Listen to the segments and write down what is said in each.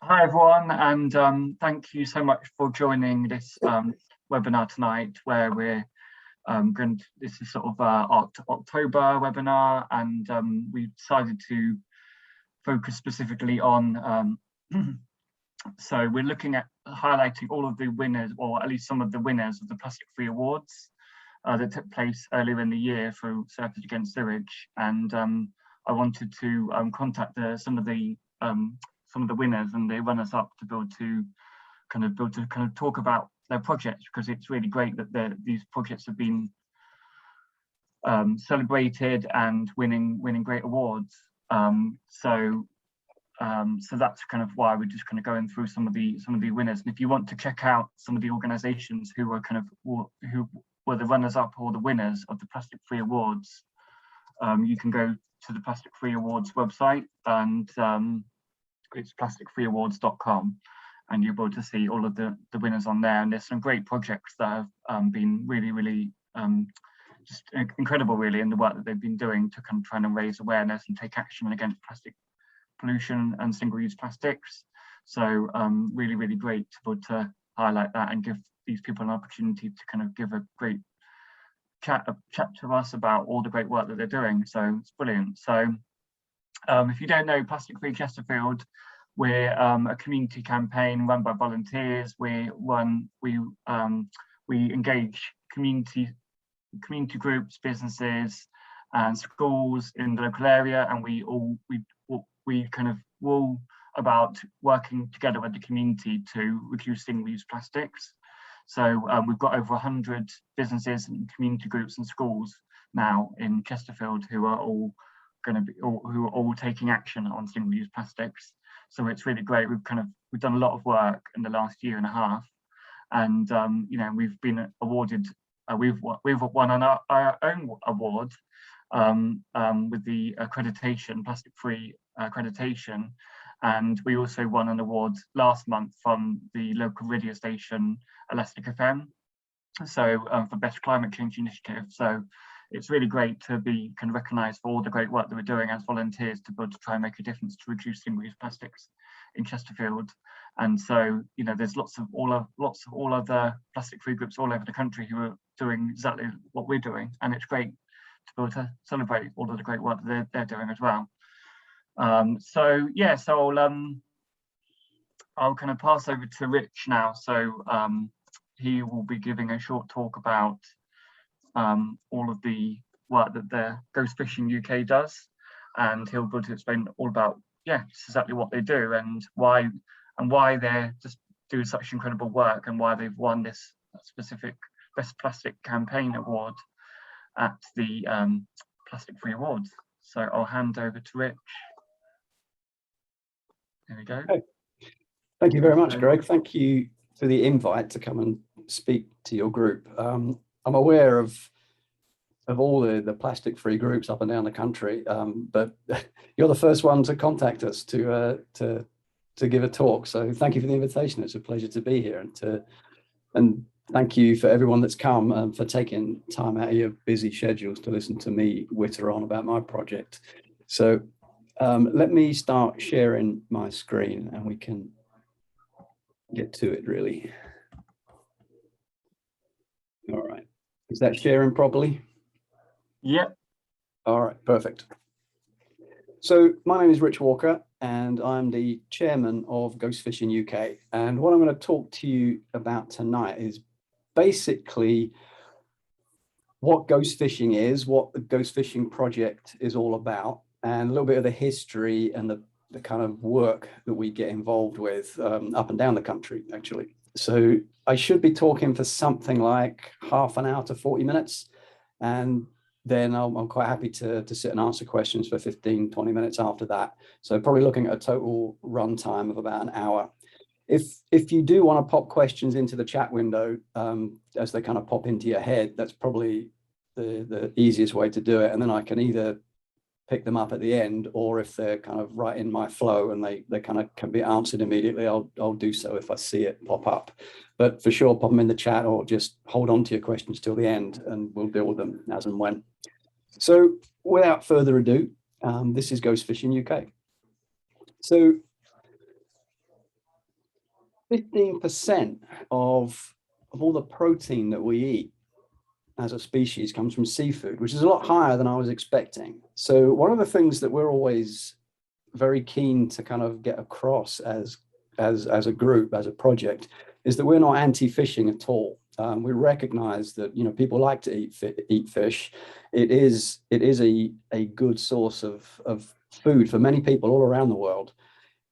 Hi everyone, and thank you so much for joining this webinar tonight, where we're this is sort of our October webinar, and we decided to focus specifically on, so we're looking at highlighting all of the winners, or at least some of the winners of the Plastic Free Awards that took place earlier in the year through Surfers Against Sewage, and I wanted to contact some of the winners and the runners up to be able to kind of talk about their projects, because it's really great that these projects have been celebrated and winning great awards. So that's kind of why we're just kind of going through some of the winners. And if you want to check out some of the organizations who were who were the runners up or the winners of the Plastic Free Awards, you can go to the Plastic Free Awards website, and it's plasticfreeawards.com, and you'll be able to see all of the winners on there. And there's some great projects that have been really just incredible, really, in the work that they've been doing to kind of try and raise awareness and take action against plastic pollution and single-use plastics. So really great to be able to highlight that and give these people an opportunity to kind of give a great chat to us about all the great work that they're doing. So it's brilliant. So if you don't know Plastic Free Chesterfield, we're a community campaign run by volunteers. We engage community groups, businesses, and schools in the local area, and we kind of all about working together with the community to reduce single-use plastics. So we've got over 100 businesses and community groups and schools now in Chesterfield who are all taking action on single-use plastics. So it's really great. We've done a lot of work in the last year and a half, and you know, we've been awarded. We've won our own award with the accreditation, Plastic Free accreditation, and we also won an award last month from the local radio station Elastic FM, so for Best Climate Change Initiative. So it's really great to be kind of recognised for all the great work that we're doing as volunteers to be able to try and make a difference to reduce single-use plastics in Chesterfield. And so, you know, there's lots of all other plastic-free groups all over the country who are doing exactly what we're doing, and it's great to be able to celebrate all of the great work that they're doing as well. So yeah, so I'll kind of pass over to Rich now. So he will be giving a short talk about all of the work that the Ghost Fishing UK does, and he'll be able to explain all about exactly what they do and why they're just doing such incredible work, and why they've won this specific Best Plastic Campaign Award at the Plastic Free Awards. So I'll hand over to Rich. There we go. Okay. Thank you very much, Greg. Thank you for the invite to come and speak to your group. I'm aware of all the plastic free groups up and down the country, but you're the first one to contact us to give a talk. So thank you for the invitation. It's a pleasure to be here, and thank you for everyone that's come for taking time out of your busy schedules to listen to me witter on about my project. So let me start sharing my screen and we can get to it really. All right, is that sharing properly? Yep. All right, perfect. So my name is Rich Walker, and I'm the chairman of Ghost Fishing UK. And what I'm going to talk to you about tonight is basically what ghost fishing is, what the Ghost Fishing project is all about, and a little bit of the history and the kind of work that we get involved with up and down the country, actually. So I should be talking for something like half an hour to 40 minutes. And then I'm quite happy to sit and answer questions for 15, 20 minutes after that. So probably looking at a total run time of about an hour. If you do want to pop questions into the chat window as they kind of pop into your head, that's probably the easiest way to do it. And then I can either pick them up at the end, or if they're kind of right in my flow and they kind of can be answered immediately, I'll do so if I see it pop up. But for sure, pop them in the chat, or just hold on to your questions till the end and we'll deal with them as and when. So without further ado, this is Ghost Fishing UK. So 15% of all the protein that we eat as a species comes from seafood, which is a lot higher than I was expecting. So one of the things that we're always very keen to kind of get across as a group, as a project, is that we're not anti-fishing at all. We recognize that people like to eat fish. It is a good source of food for many people all around the world.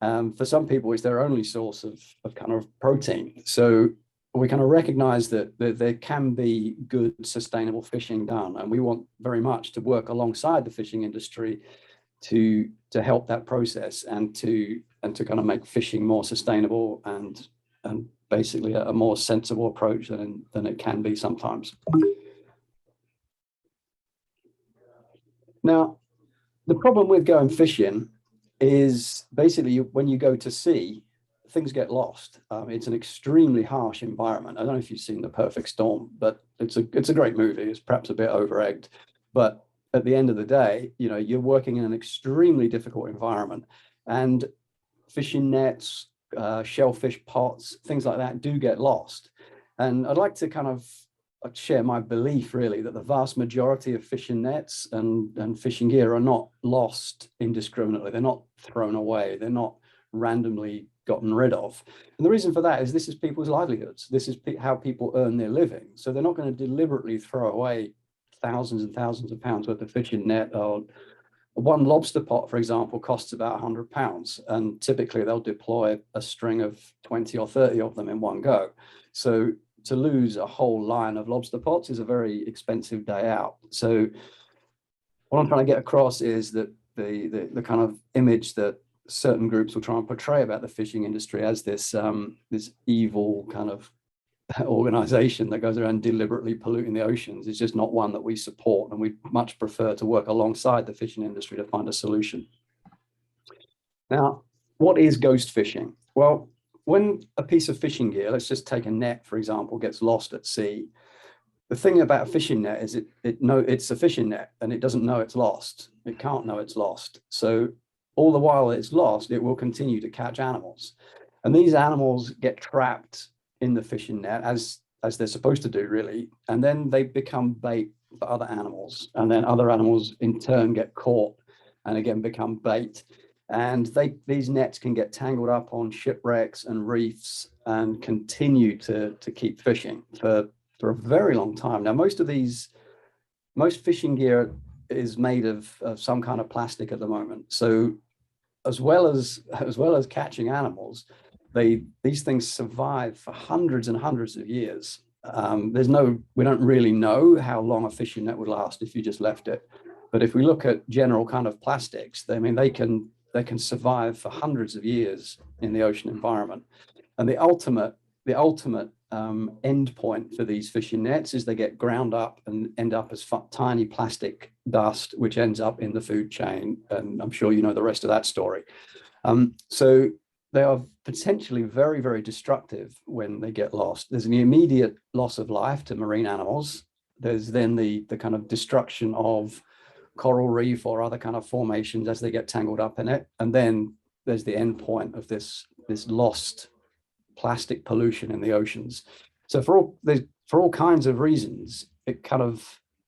For some people, it's their only source of kind of protein. So we kind of recognize that there can be good sustainable fishing done, and we want very much to work alongside the fishing industry to help that process and to kind of make fishing more sustainable and basically a more sensible approach than it can be sometimes. Now, the problem with going fishing is basically when you go to sea, things get lost. It's an extremely harsh environment. I don't know if you've seen The Perfect Storm, but it's a great movie. It's perhaps a bit over-egged, but at the end of the day, you're working in an extremely difficult environment, and fishing nets, shellfish pots, things like that do get lost. And I'd like to kind of share my belief really that the vast majority of fishing nets and fishing gear are not lost indiscriminately. They're not thrown away. They're not randomly gotten rid of. And the reason for that is this is people's livelihoods. This is how people earn their living. So they're not going to deliberately throw away thousands and thousands of pounds worth of fishing net. Or one lobster pot, for example, costs about £100, and typically they'll deploy a string of 20 or 30 of them in one go. So to lose a whole line of lobster pots is a very expensive day out. So what I'm trying to get across is that the kind of image that certain groups will try and portray about the fishing industry as this evil kind of organization that goes around deliberately polluting the oceans is just not one that we support, and we much prefer to work alongside the fishing industry to find a solution. Now, what is ghost fishing? Well, when a piece of fishing gear, let's just take a net, for example, gets lost at sea, the thing about a fishing net is it's a fishing net and it doesn't know it's lost. It can't know it's lost. So all the while it's lost, it will continue to catch animals. And these animals get trapped in the fishing net as they're supposed to do, really. And then they become bait for other animals. And then other animals in turn get caught and again become bait. And these nets can get tangled up on shipwrecks and reefs and continue to keep fishing for a very long time. Now, most fishing gear is made of some kind of plastic at the moment. So as well as catching animals, these things survive for hundreds and hundreds of years. We don't really know how long a fishing net would last if you just left it. But if we look at general kind of plastics, I mean, they can survive for hundreds of years in the ocean environment. And the ultimate end point for these fishing nets is they get ground up and end up as tiny plastic dust, which ends up in the food chain. And I'm sure you know the rest of that story. So they are potentially very, very destructive when they get lost. There's an immediate loss of life to marine animals. There's then the kind of destruction of coral reef or other kind of formations as they get tangled up in it. And then there's the end point of this lost plastic pollution in the oceans. So for all kinds of reasons, it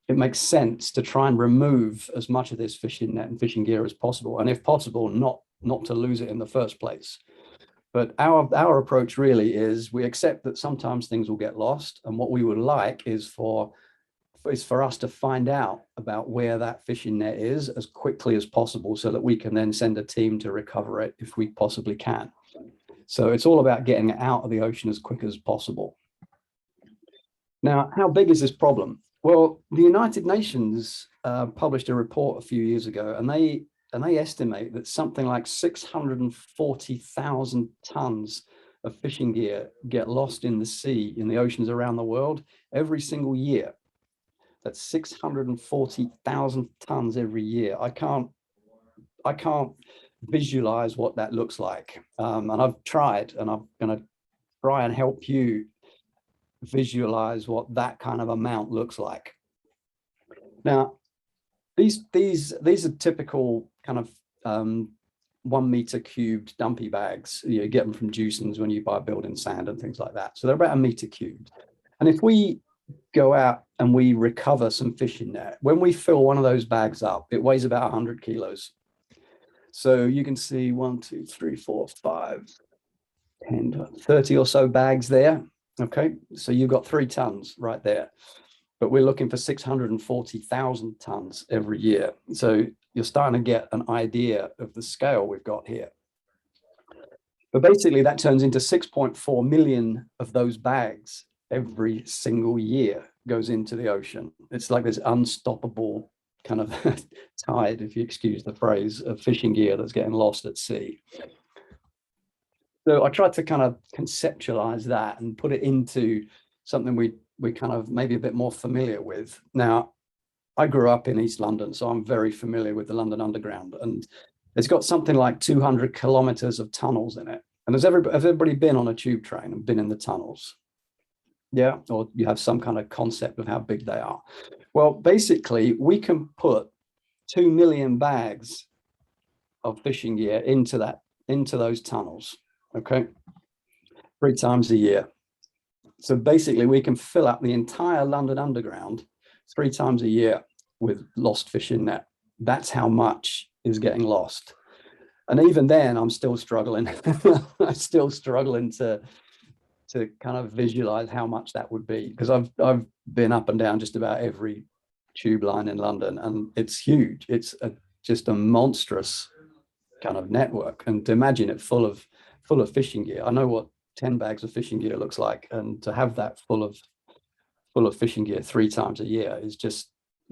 makes sense to try and remove as much of this fishing net and fishing gear as possible, and if possible, not to lose it in the first place. But our approach really is we accept that sometimes things will get lost, and what we would like is for us to find out about where that fishing net is as quickly as possible so that we can then send a team to recover it if we possibly can. So it's all about getting it out of the ocean as quick as possible. Now, how big is this problem? Well, the United Nations published a report a few years ago, and they estimate that something like 640,000 tons of fishing gear get lost in the sea, in the oceans around the world every single year. That's 640,000 tons every year. I can't visualize what that looks like. And I've tried, and I'm going to try and help you visualize what that kind of amount looks like. Now, these are typical kind of 1 meter cubed dumpy bags. You get them from Jewson's when you buy building sand and things like that. So they're about 1 meter cubed. And if we go out and we recover some fishing net, when we fill one of those bags up, it weighs about 100 kilos. So you can see 1, 2, 3, 4, 5, 10, 30 or so bags there. Okay, so you've got 3 tons right there. But we're looking for 640,000 tons every year. So you're starting to get an idea of the scale we've got here. But basically that turns into 6.4 million of those bags every single year goes into the ocean. It's like this unstoppable kind of tide, if you excuse the phrase, of fishing gear that's getting lost at sea. So I tried to kind of conceptualize that and put it into something we kind of maybe a bit more familiar with. Now, I grew up in East London, so I'm very familiar with the London Underground, and it's got something like 200 kilometers of tunnels in it. And has everybody been on a tube train and been in the tunnels? Yeah, or you have some kind of concept of how big they are. Well, basically, we can put 2 million bags of fishing gear into those tunnels, okay, 3 times a year. So basically, we can fill up the entire London Underground 3 times a year with lost fishing net. That's how much is getting lost. And even then, I'm still struggling. I'm still struggling to kind of visualize how much that would be, because I've been up and down just about every tube line in London, and it's huge. It's just a monstrous kind of network. And to imagine it full of fishing gear, I know what 10 bags of fishing gear looks like, and to have that full of fishing gear 3 times a year is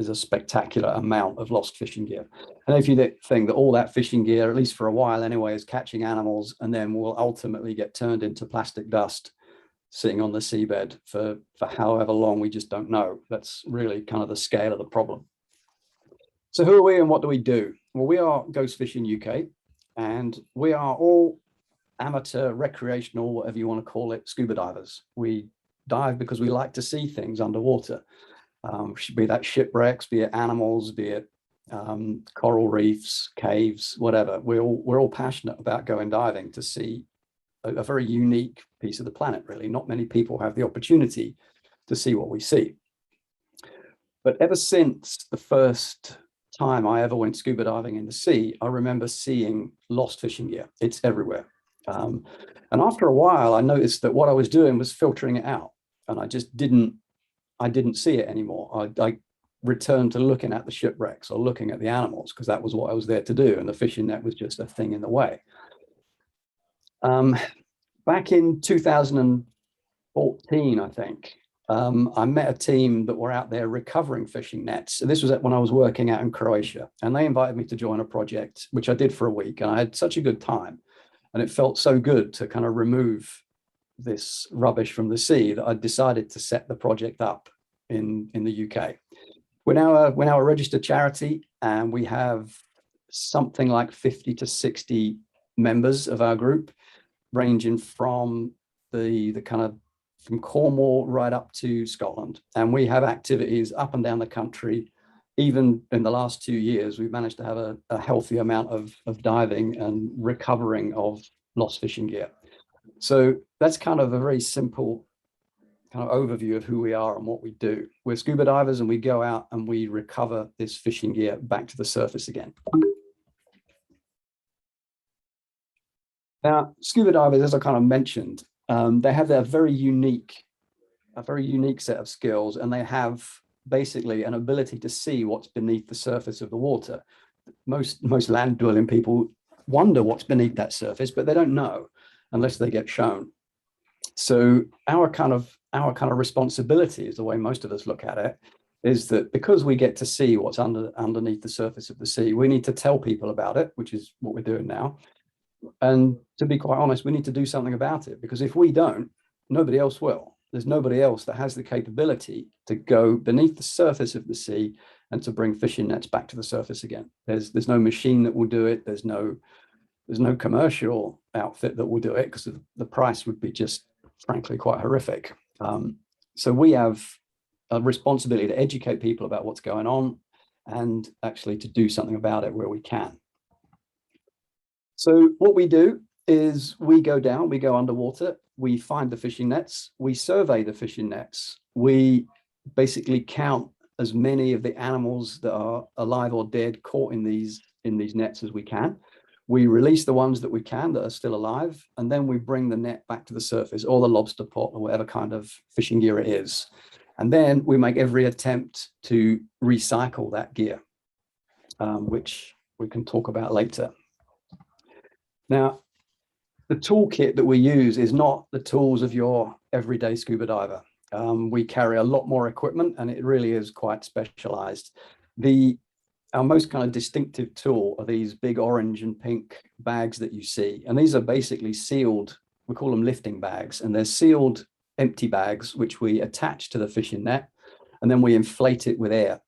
a spectacular amount of lost fishing gear. And if you think that all that fishing gear, at least for a while anyway, is catching animals and then will ultimately get turned into plastic dust sitting on the seabed for however long, we just don't know. That's really kind of the scale of the problem. So who are we and what do we do? Well, we are Ghost Fishing UK, and we are all amateur, recreational, whatever you want to call it, scuba divers. We dive because we like to see things underwater, be that shipwrecks, be it animals, be it coral reefs, caves, whatever. We're all passionate about going diving to see a very unique piece of the planet, really. Not many people have the opportunity to see what we see. But ever since the first time I ever went scuba diving in the sea, I remember seeing lost fishing gear. It's everywhere. And after a while, I noticed that what I was doing was filtering it out, and I didn't see it anymore. I returned to looking at the shipwrecks or looking at the animals, because that was what I was there to do, and the fishing net was just a thing in the way. Back in 2014, I think, I met a team that were out there recovering fishing nets. And this was when I was working out in Croatia, and they invited me to join a project, which I did for a week, and I had such a good time. And it felt so good to kind of remove this rubbish from the sea that I decided to set the project up in the UK. We're now a registered charity, and we have something like 50 to 60 members of our group, ranging from the kind of from Cornwall right up to Scotland. And we have activities up and down the country. Even in the last 2 years, we've managed to have a healthy amount of diving and recovering of lost fishing gear. So that's kind of a very simple kind of overview of who we are and what we do. We're scuba divers, and we go out and we recover this fishing gear back to the surface again. Now, scuba divers, as I kind of mentioned, they have a very unique set of skills, and they have basically an ability to see what's beneath the surface of the water. Most land-dwelling people wonder what's beneath that surface, but they don't know unless they get shown. So our kind of responsibility, is the way most of us look at it, is that because we get to see what's underneath the surface of the sea, we need to tell people about it, which is what we're doing now. And to be quite honest, we need to do something about it, because if we don't, nobody else will. There's nobody else that has the capability to go beneath the surface of the sea and to bring fishing nets back to the surface again. There's no machine that will do it. There's no commercial outfit that will do it, because the price would be just, frankly, quite horrific. So we have a responsibility to educate people about what's going on, and actually to do something about it where we can. So what we do is we go down, we go underwater, we find the fishing nets, we survey the fishing nets, we basically count as many of the animals that are alive or dead caught in these nets as we can. We release the ones that we can that are still alive, and then we bring the net back to the surface, or the lobster pot, or whatever kind of fishing gear it is. And then we make every attempt to recycle that gear, which we can talk about later. Now, the toolkit that we use is not the tools of your everyday scuba diver. We carry a lot more equipment, and it really is quite specialized. Our most kind of distinctive tool are these big orange and pink bags that you see. And these are basically sealed, we call them lifting bags, and they're sealed empty bags, which we attach to the fishing net, and then we inflate it with air,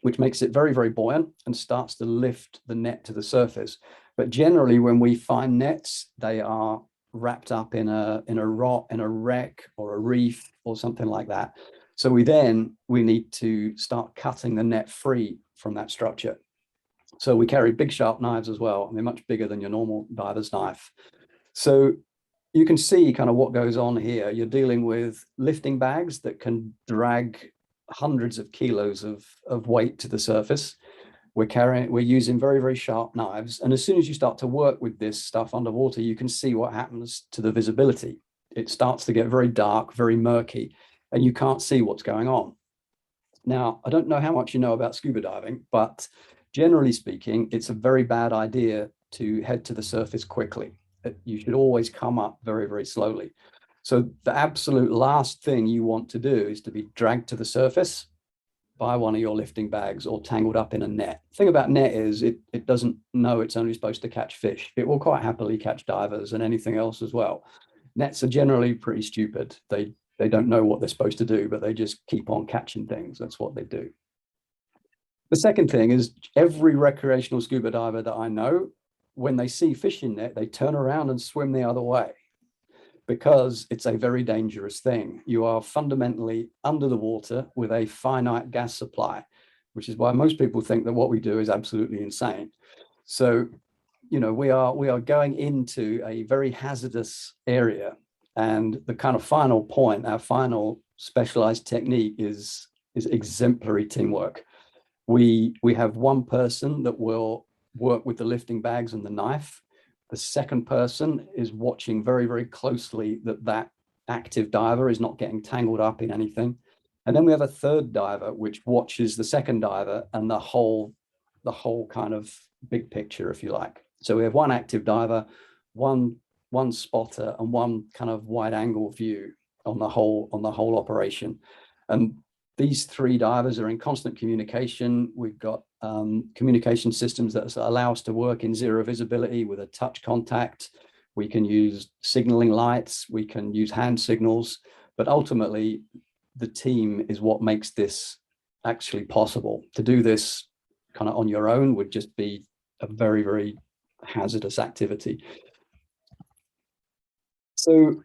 which makes it very, very buoyant and starts to lift the net to the surface. But generally, when we find nets, they are wrapped up in a wreck or a reef or something like that. So we need to start cutting the net free from that structure. So we carry big sharp knives as well, and they're much bigger than your normal diver's knife. So you can see kind of what goes on here. You're dealing with lifting bags that can drag hundreds of kilos of weight to the surface. We're using very, very sharp knives. And as soon as you start to work with this stuff underwater, you can see what happens to the visibility. It starts to get very dark, very murky, and you can't see what's going on. Now, I don't know how much you know about scuba diving, but generally speaking, it's a very bad idea to head to the surface quickly. You should always come up very, very slowly. So the absolute last thing you want to do is to be dragged to the surface by one of your lifting bags or tangled up in a net. The thing about net is it doesn't know it's only supposed to catch fish. It will quite happily catch divers and anything else as well. Nets are generally pretty stupid. They don't know what they're supposed to do, but they just keep on catching things. That's what they do. The second thing is every recreational scuba diver that I know, when they see fishing net, they turn around and swim the other way because it's a very dangerous thing. You are fundamentally under the water with a finite gas supply, which is why most people think that what we do is absolutely insane. So, you know, we are going into a very hazardous area. And the kind of final point, our final specialized technique is exemplary teamwork. We have one person that will work with the lifting bags and the knife. The second person is watching very, very closely that active diver is not getting tangled up in anything. And then we have a third diver, which watches the second diver and the whole kind of big picture, if you like. So we have one active diver, one spotter, and one kind of wide angle view on the whole operation. And these three divers are in constant communication. We've got communication systems that allow us to work in zero visibility with a touch contact. We can use signaling lights, we can use hand signals, but ultimately the team is what makes this actually possible. To do this kind of on your own would just be a very, very hazardous activity. So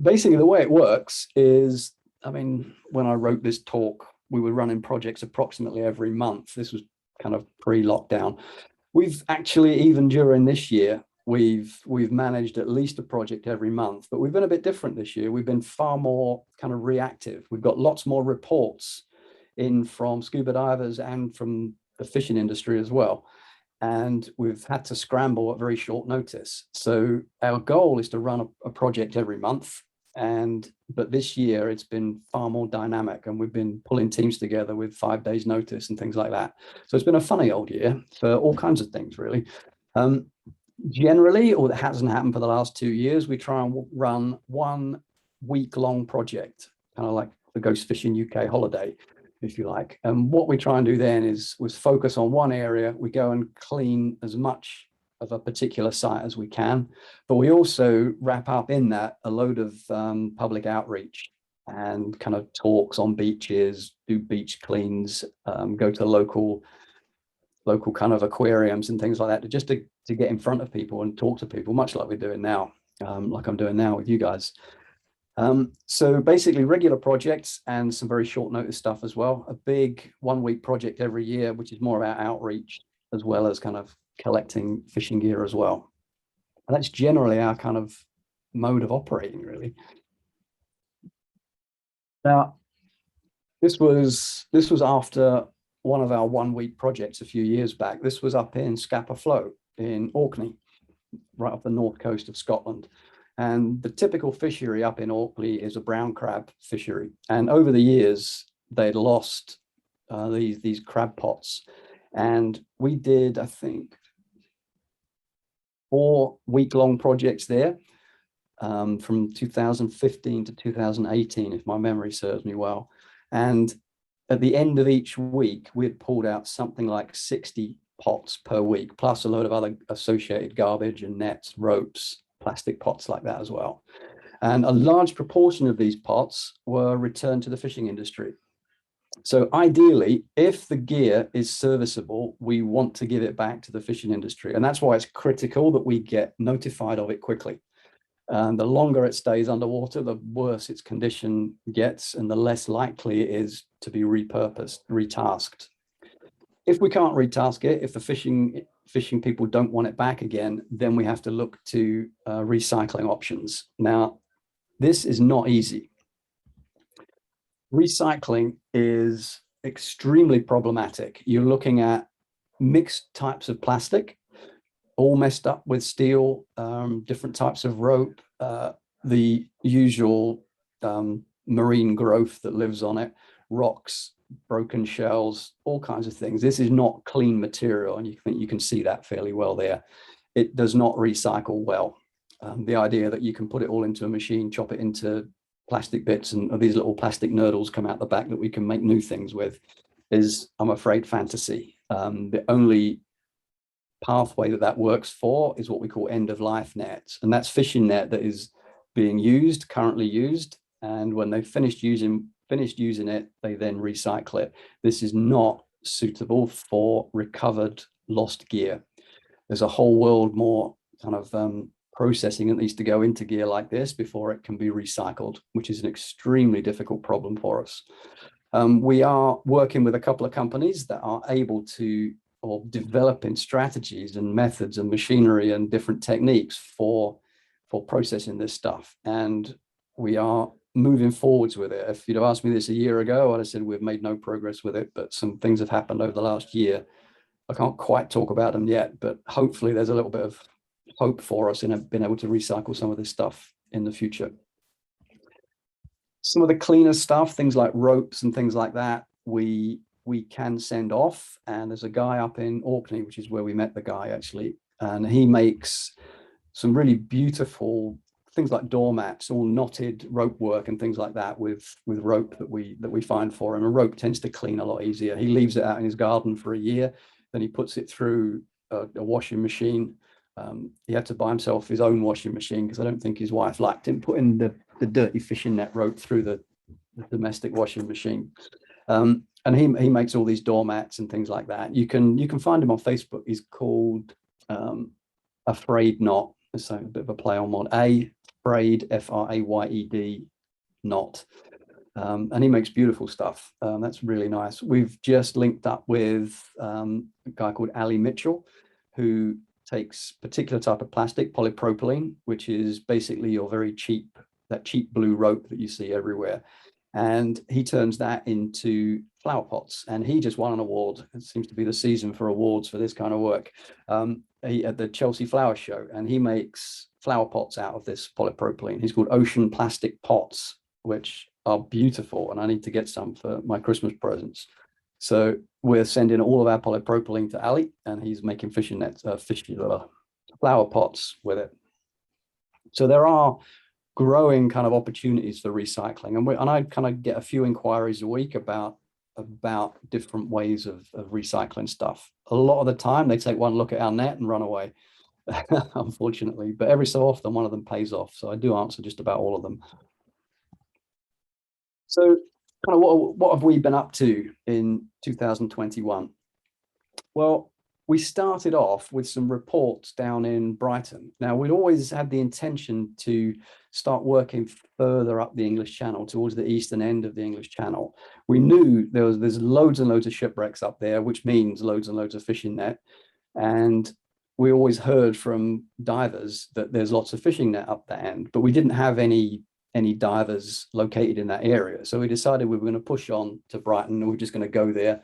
basically the way it works is, I mean, when I wrote this talk, we were running projects approximately every month. This was kind of pre-lockdown. We've actually, even during this year, we've managed at least a project every month, but we've been a bit different this year. We've been far more kind of reactive. We've got lots more reports in from scuba divers and from the fishing industry as well. And we've had to scramble at very short notice. So our goal is to run a project every month. But this year it's been far more dynamic, and we've been pulling teams together with 5 days notice and things like that. So it's been a funny old year for all kinds of things, really. Generally, or that hasn't happened for the last 2 years, we try and run 1 week-long project, kind of like the Ghost Fishing UK holiday, if you like. And what we try and do then was focus on one area. We go and clean as much of a particular site as we can, but we also wrap up in that a load of public outreach and kind of talks on beaches, do beach cleans, go to local kind of aquariums and things like that, just to get in front of people and talk to people, much like we're doing now, like I'm doing now with you guys. So basically regular projects and some very short notice stuff as well. A big 1 week project every year, which is more about outreach as well as kind of collecting fishing gear as well. And that's generally our kind of mode of operating, really. Now, this was after one of our 1 week projects a few years back. This was up in Scapa Flow in Orkney, right off the north coast of Scotland. And the typical fishery up in Orkney is a brown crab fishery. And over the years, they'd lost these crab pots. And we did, I think, 4 week-long projects there from 2015 to 2018, if my memory serves me well. And at the end of each week, we had pulled out something like 60 pots per week, plus a load of other associated garbage and nets, ropes, plastic pots like that as well. And a large proportion of these pots were returned to the fishing industry. So ideally, if the gear is serviceable, we want to give it back to the fishing industry. And that's why it's critical that we get notified of it quickly. And the longer it stays underwater, the worse its condition gets and the less likely it is to be repurposed, retasked. If we can't retask it, if the fishing people don't want it back again, then we have to look to recycling options. Now, this is not easy. Recycling is extremely problematic. You're looking at mixed types of plastic, all messed up with steel, different types of rope, the usual marine growth that lives on it, rocks, broken shells, all kinds of things. This is not clean material, and you can see that fairly well there. It does not recycle well. The idea that you can put it all into a machine, chop it into plastic bits, and these little plastic nurdles come out the back that we can make new things with is, I'm afraid, fantasy. The only pathway that works for is what we call end-of-life nets, and that's fishing net that is being used, currently used, and when they've finished using it, they then recycle it. This is not suitable for recovered lost gear. There's a whole world more kind of processing that needs to go into gear like this before it can be recycled, which is an extremely difficult problem for us. We are working with a couple of companies that are able to, or developing strategies and methods and machinery and different techniques for processing this stuff. And we are moving forwards with it. If you'd have asked me this a year ago, I'd have said we've made no progress with it, but some things have happened over the last year. I can't quite talk about them yet, but hopefully there's a little bit of hope for us in being able to recycle some of this stuff in the future. Some of the cleaner stuff, things like ropes and things like that, we can send off. And there's a guy up in Orkney, which is where we met the guy actually, and he makes some really beautiful things like doormats, all knotted rope work and things like that with rope that we find for him. A rope tends to clean a lot easier. He leaves it out in his garden for a year, then he puts it through a washing machine. He had to buy himself his own washing machine because I don't think his wife liked him putting the dirty fishing net rope through the domestic washing machine. And he makes all these doormats and things like that. You can find him on Facebook. He's called Afraid Not. So a bit of a play on one. Afraid, F-R-A-Y-E-D, Not. And he makes beautiful stuff. That's really nice. We've just linked up with a guy called Ali Mitchell, who takes particular type of plastic, polypropylene, which is basically your very cheap blue rope that you see everywhere. And he turns that into flower pots. And he just won an award. It seems to be the season for awards for this kind of work. At the Chelsea Flower Show, and he makes flower pots out of this polypropylene. He's called Ocean Plastic Pots, which are beautiful, and I need to get some for my Christmas presents. So we're sending all of our polypropylene to Ali, and he's making fishing nets, flower pots with it. So there are growing kind of opportunities for recycling, and I kind of get a few inquiries a week about different ways of recycling stuff. A lot of the time they take one look at our net and run away, unfortunately, but every so often one of them pays off. So I do answer just about all of them. So kind of what have we been up to in 2021? Well, we started off with some reports down in Brighton. Now, we'd always had the intention to start working further up the English Channel, towards the eastern end of the English Channel. We knew there's loads and loads of shipwrecks up there, which means loads and loads of fishing net. And we always heard from divers that there's lots of fishing net up that end, but we didn't have any divers located in that area. So we decided we were going to push on to Brighton, and we're just going to go there,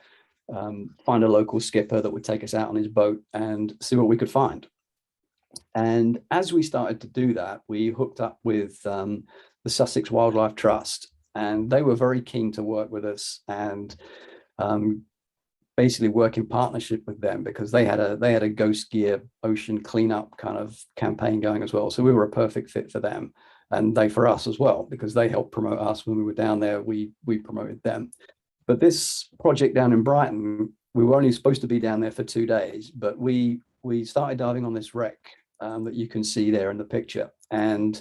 find a local skipper that would take us out on his boat and see what we could find. And as we started to do that, we hooked up with the Sussex Wildlife Trust, and they were very keen to work with us and basically work in partnership with them, because they had a ghost gear ocean cleanup kind of campaign going as well. So we were a perfect fit for them, and they for us as well, because they helped promote us when we were down there. We promoted them. But this project down in Brighton, we were only supposed to be down there for 2 days, but we started diving on this wreck that you can see there in the picture. And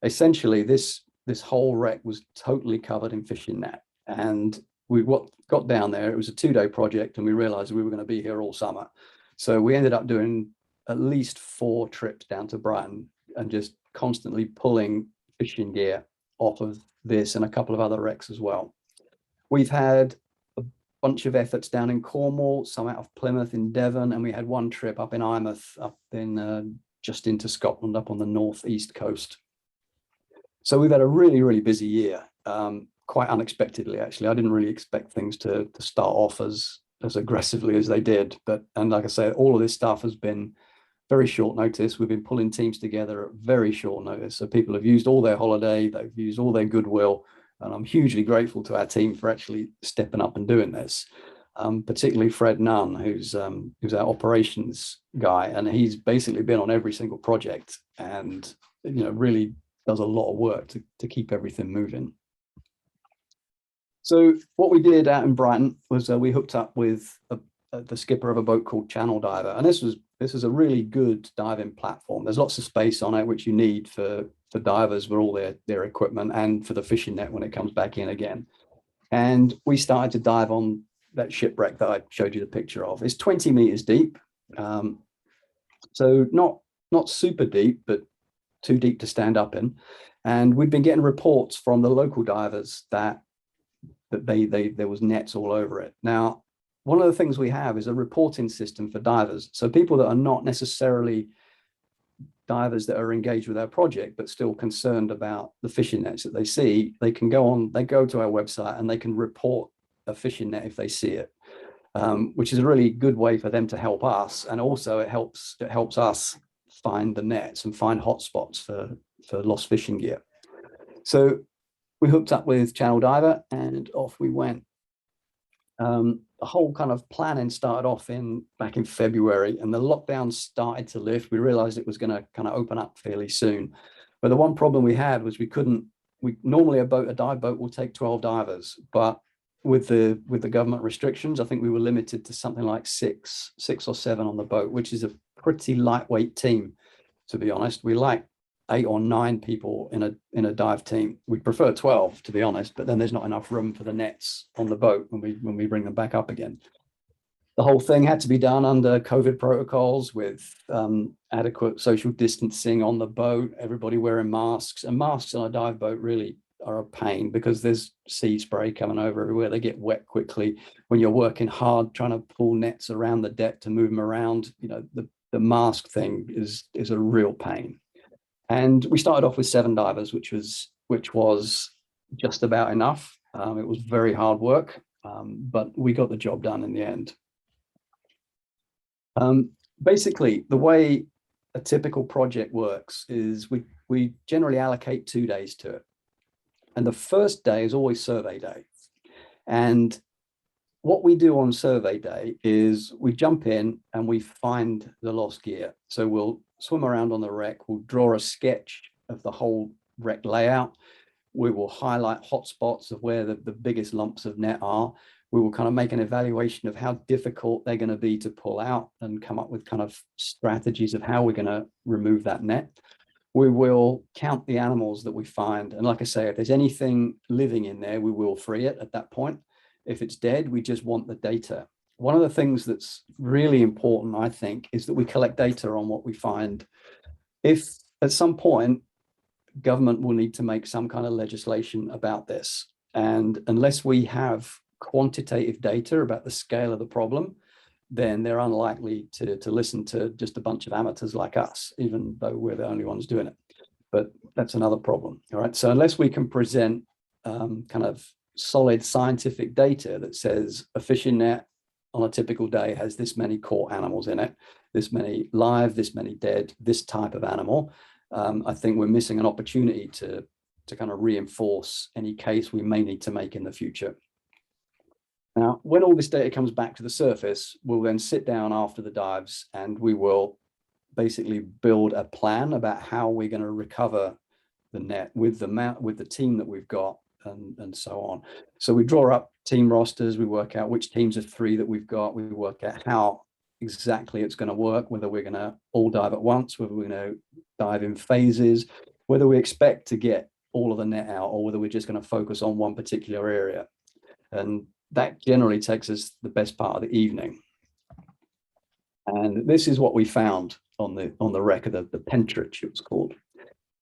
essentially this whole wreck was totally covered in fishing net. And we got down there, it was a 2-day project, and we realized we were going to be here all summer. So we ended up doing at least 4 trips down to Brighton and just constantly pulling fishing gear off of this and a couple of other wrecks as well. We've had a bunch of efforts down in Cornwall, some out of Plymouth, in Devon, and we had one trip up in Eyemouth, up in just into Scotland, up on the northeast coast. So we've had a really, really busy year, quite unexpectedly, actually. I didn't really expect things to start off as aggressively as they did. And like I say, all of this stuff has been very short notice. We've been pulling teams together at very short notice. So people have used all their holiday, they've used all their goodwill. And I'm hugely grateful to our team for actually stepping up and doing this. Particularly Fred Nunn, who's our operations guy, and he's basically been on every single project, and really does a lot of work to keep everything moving. So what we did out in Brighton was we hooked up with the skipper of a boat called Channel Diver, and this is a really good diving platform. There's lots of space on it, which you need for divers with all their equipment, and for the fishing net when it comes back in again. And we started to dive on that shipwreck that I showed you the picture of. It's 20 meters deep, so not super deep, but too deep to stand up in. And we've been getting reports from the local divers that there was nets all over it. Now, one of the things we have is a reporting system for divers. So people that are not necessarily divers that are engaged with our project, but still concerned about the fishing nets that they see, they go to our website and they can report a fishing net if they see it, which is a really good way for them to help us. And also it helps us find the nets and find hotspots for lost fishing gear. So we hooked up with Channel Diver and off we went. The whole kind of planning started off back in February, and the lockdown started to lift. We realized it was going to kind of open up fairly soon. But the one problem we had was normally a dive boat will take 12 divers, but with the government restrictions, I think we were limited to something like six or 7 on the boat, which is a pretty lightweight team, to be honest. We like 8 or 9 people in a dive team. We prefer 12, to be honest, but then there's not enough room for the nets on the boat when we bring them back up again. The whole thing had to be done under COVID protocols with adequate social distancing on the boat, everybody wearing masks. And masks on a dive boat really are a pain because there's sea spray coming over everywhere. They get wet quickly. When you're working hard trying to pull nets around the deck to move them around, the mask thing is a real pain. And we started off with 7 divers, which was just about enough. It was very hard work, but we got the job done in the end. Basically, the way a typical project works is we generally allocate 2 days to it. And the first day is always survey day. And what we do on survey day is we jump in and we find the lost gear. So we'll swim around on the wreck, we'll draw a sketch of the whole wreck layout. We will highlight hotspots of where the biggest lumps of net are. We will kind of make an evaluation of how difficult they're going to be to pull out and come up with kind of strategies of how we're going to remove that net. We will count the animals that we find. And like I say, if there's anything living in there, we will free it at that point. If it's dead, we just want the data. One of the things that's really important, I think, is that we collect data on what we find. If at some point, government will need to make some kind of legislation about this. And unless we have quantitative data about the scale of the problem, then they're unlikely to listen to just a bunch of amateurs like us, even though we're the only ones doing it. But that's another problem. All right. So unless we can present kind of solid scientific data that says a fishing net on a typical day has this many caught animals in it, this many live, this many dead, this type of animal, I think we're missing an opportunity to kind of reinforce any case we may need to make in the future. Now, when all this data comes back to the surface, we'll then sit down after the dives and we will basically build a plan about how we're going to recover the net with the team that we've got and so on. So we draw up team rosters, we work out which teams of 3 that we've got, we work out how exactly it's going to work, whether we're going to all dive at once, whether we're going to dive in phases, whether we expect to get all of the net out or whether we're just going to focus on one particular area. And that generally takes us the best part of the evening. And this is what we found on the wreck of the Pentridge, it was called.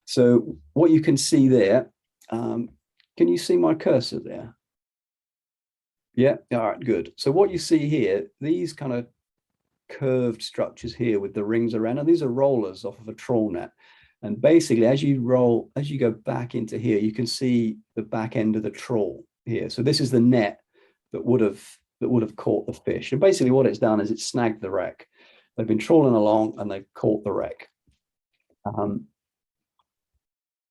So what you can see there, can you see my cursor there? Yeah, all right, good. So what you see here, these kind of curved structures here with the rings around, and these are rollers off of a trawl net. And basically, as you go back into here, you can see the back end of the trawl here. So this is the net that would have caught the fish. And basically what it's done is it's snagged the wreck. They've been trawling along and they've caught the wreck.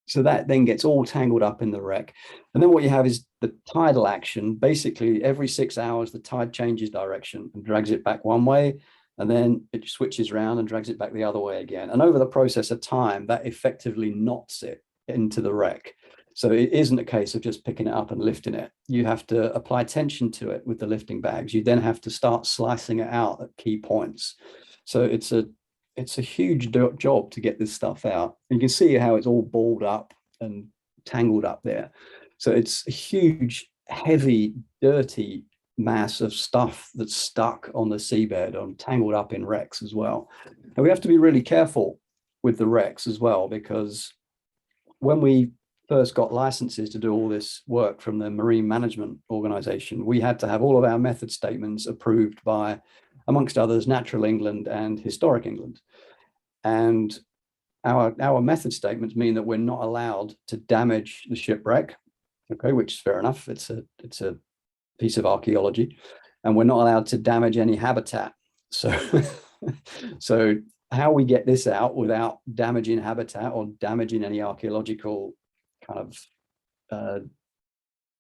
So that then gets all tangled up in the wreck. And then what you have is the tidal action. Basically, every 6 hours, the tide changes direction and drags it back one way. And then it switches around and drags it back the other way again. And over the process of time, that effectively knots it into the wreck. So it isn't a case of just picking it up and lifting it. You have to apply tension to it with the lifting bags. You then have to start slicing it out at key points. So it's a huge job to get this stuff out. You can see how it's all balled up and tangled up there. So it's a huge, heavy, dirty mass of stuff that's stuck on the seabed and tangled up in wrecks as well. And we have to be really careful with the wrecks as well, because when we first got licenses to do all this work from the Marine Management Organization, we had to have all of our method statements approved by, amongst others, Natural England and Historic England. And our method statements mean that we're not allowed to damage the shipwreck, okay, which is fair enough. It's a piece of archaeology, and we're not allowed to damage any habitat. So how we get this out without damaging habitat or damaging any archaeological kind of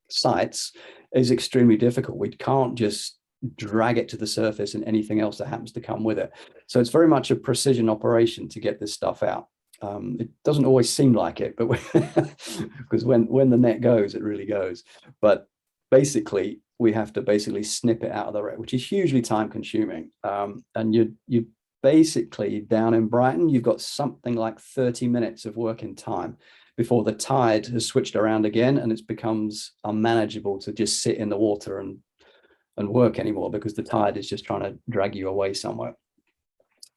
sites is extremely difficult. We can't just drag it to the surface and anything else that happens to come with it. So it's very much a precision operation to get this stuff out. It doesn't always seem like it, but because when the net goes, it really goes. But basically, we have to snip it out of the wreck, which is hugely time consuming. And you basically, down in Brighton, you've got something like 30 minutes of working time before the tide has switched around again and it becomes unmanageable to just sit in the water and work anymore, because the tide is just trying to drag you away somewhere.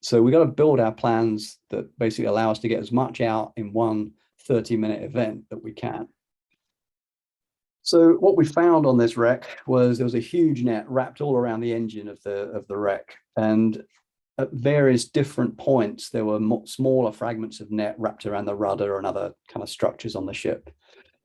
So we've got to build our plans that basically allow us to get as much out in one 30-minute event that we can. So what we found on this wreck was there was a huge net wrapped all around the engine of the wreck, and at various different points there were smaller fragments of net wrapped around the rudder and other kind of structures on the ship.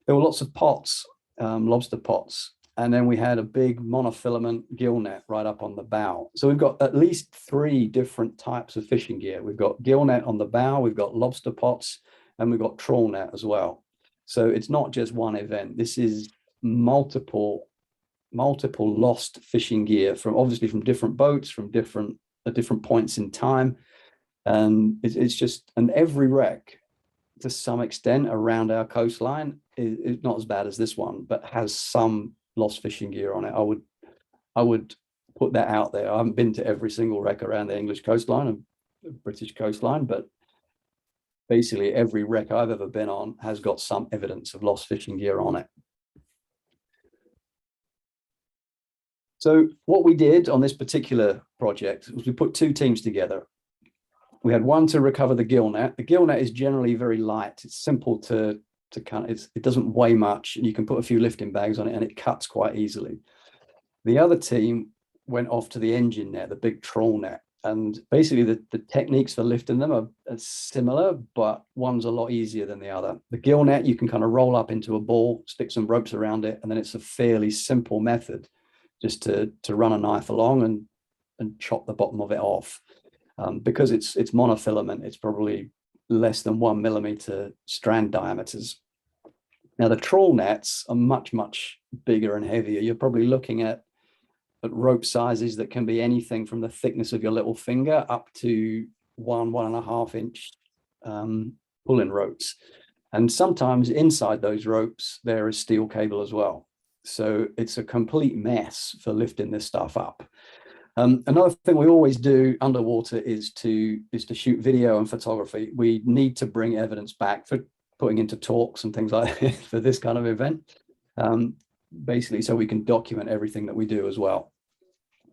There were lots of pots, lobster pots, and then we had a big monofilament gill net right up on the bow. So we've got at least 3 different types of fishing gear. We've got gill net on the bow, we've got lobster pots, and we've got trawl net as well. So it's not just one event. This is multiple lost fishing gear from different boats, from different points in time. And it's just, and every wreck to some extent around our coastline is not as bad as this one, but has some lost fishing gear on it. I would put that out there. I haven't been to every single wreck around the English coastline and the British coastline, but basically every wreck I've ever been on has got some evidence of lost fishing gear on it. So what we did on this particular project was we put 2 teams together. We had one to recover the gill net. The gill net is generally very light. It's simple to cut. It doesn't weigh much, and you can put a few lifting bags on it and it cuts quite easily. The other team went off to the engine net, the big trawl net. And basically the techniques for lifting them are similar, but one's a lot easier than the other. The gill net, you can kind of roll up into a ball, stick some ropes around it, and then it's a fairly simple method just to run a knife along and chop the bottom of it off. Because it's monofilament, it's probably less than 1 millimeter strand diameters. Now the trawl nets are much, much bigger and heavier. You're probably looking at rope sizes that can be anything from the thickness of your little finger up to 1.5 inch pulling ropes. And sometimes inside those ropes, there is steel cable as well. So it's a complete mess for lifting this stuff up. Another thing we always do underwater is to shoot video and photography. We need to bring evidence back for putting into talks and things like that for this kind of event, basically so we can document everything that we do as well.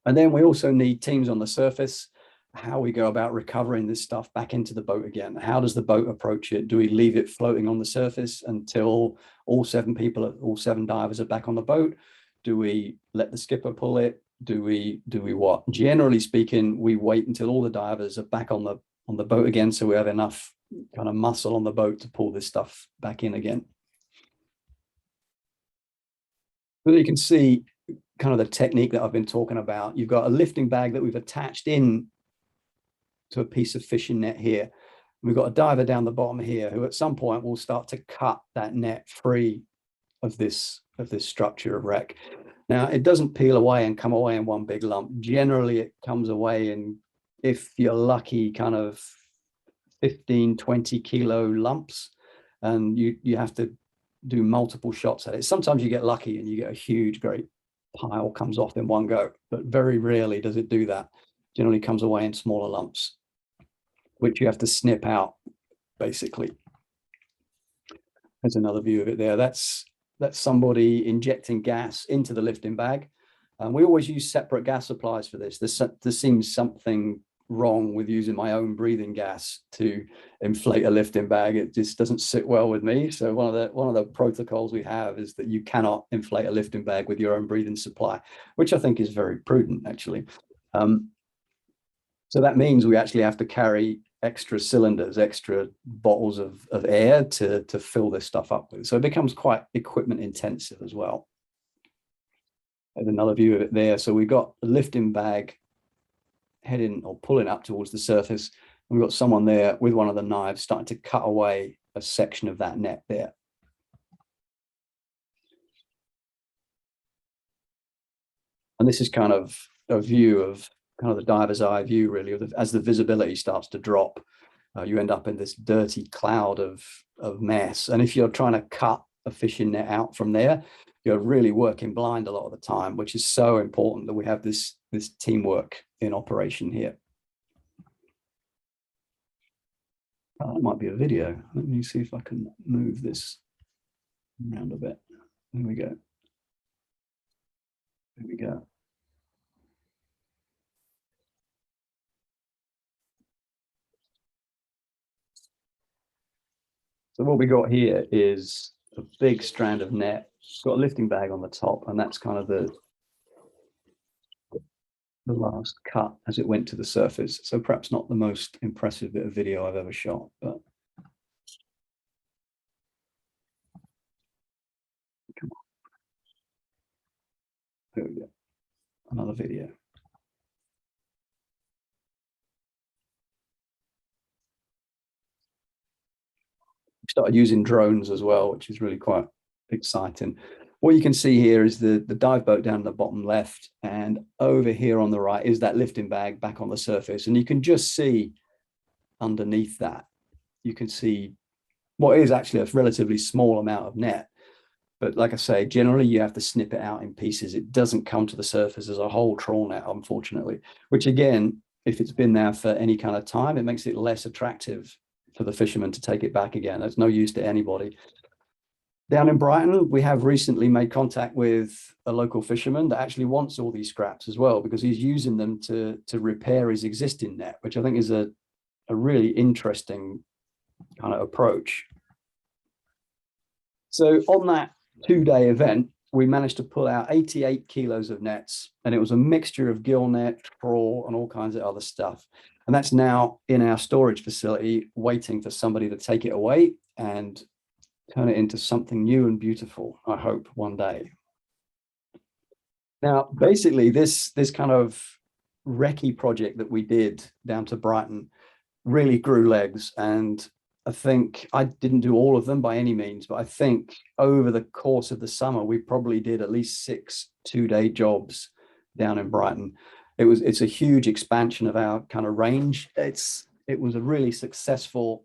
And then we also need teams on the surface, how we go about recovering this stuff back into the boat again. How does the boat approach it? Do we leave it floating on the surface until all 7 divers are back on the boat? Do we let the skipper pull it? Do we what? Generally speaking, we wait until all the divers are back on the boat again, so we have enough kind of muscle on the boat to pull this stuff back in again. But you can see kind of the technique that I've been talking about. You've got a lifting bag that we've attached in to a piece of fishing net here. We've got a diver down the bottom here who at some point will start to cut that net free of this structure of wreck. Now, it doesn't peel away and come away in one big lump. Generally, it comes away in, if you're lucky, kind of 15, 20 kilo lumps, and you have to do multiple shots at it. Sometimes you get lucky and you get a huge, great pile comes off in one go, but very rarely does it do that. Generally comes away in smaller lumps, which you have to snip out, basically. There's another view of it there. That's somebody injecting gas into the lifting bag. We always use separate gas supplies for this. There seems something wrong with using my own breathing gas to inflate a lifting bag. It just doesn't sit well with me. So one of the protocols we have is that you cannot inflate a lifting bag with your own breathing supply, which I think is very prudent, actually. So that means we actually have to carry extra cylinders, extra bottles of air to fill this stuff up with. So it becomes quite equipment intensive as well. There's another view of it there. So we've got a lifting bag heading or pulling up towards the surface. And we've got someone there with one of the knives starting to cut away a section of that net there. And this is kind of a view of kind of the diver's eye view, really, as the visibility starts to drop. You end up in this dirty cloud of mess. And if you're trying to cut a fishing net out from there, you're really working blind a lot of the time, which is so important that we have this teamwork in operation here. That might be a video. Let me see if I can move this around a bit. There we go. There we go. So what we got here is a big strand of net. It's got a lifting bag on the top, and that's kind of the last cut as it went to the surface. So perhaps not the most impressive bit of video I've ever shot, but come on. There we go. Another video. We started using drones as well, which is really quite exciting. What you can see here is the dive boat down the bottom left, and over here on the right is that lifting bag back on the surface. And you can just see underneath that, you can see what is actually a relatively small amount of net. But like I say, generally you have to snip it out in pieces. It doesn't come to the surface as a whole trawl net, unfortunately, which again, if it's been there for any kind of time, it makes it less attractive for the fishermen to take it back again. There's no use to anybody. Down in Brighton, we have recently made contact with a local fisherman that actually wants all these scraps as well, because he's using them to repair his existing net, which I think is a really interesting kind of approach. So on that 2-day event, we managed to pull out 88 kilos of nets, and it was a mixture of gill net, trawl, and all kinds of other stuff. And that's now in our storage facility, waiting for somebody to take it away and turn it into something new and beautiful, I hope, one day. Now, basically, this kind of recce project that we did down to Brighton really grew legs. And I think I didn't do all of them by any means, but I think over the course of the summer, we probably did at least 6 two-day jobs down in Brighton. It's a huge expansion of our kind of range. It was a really successful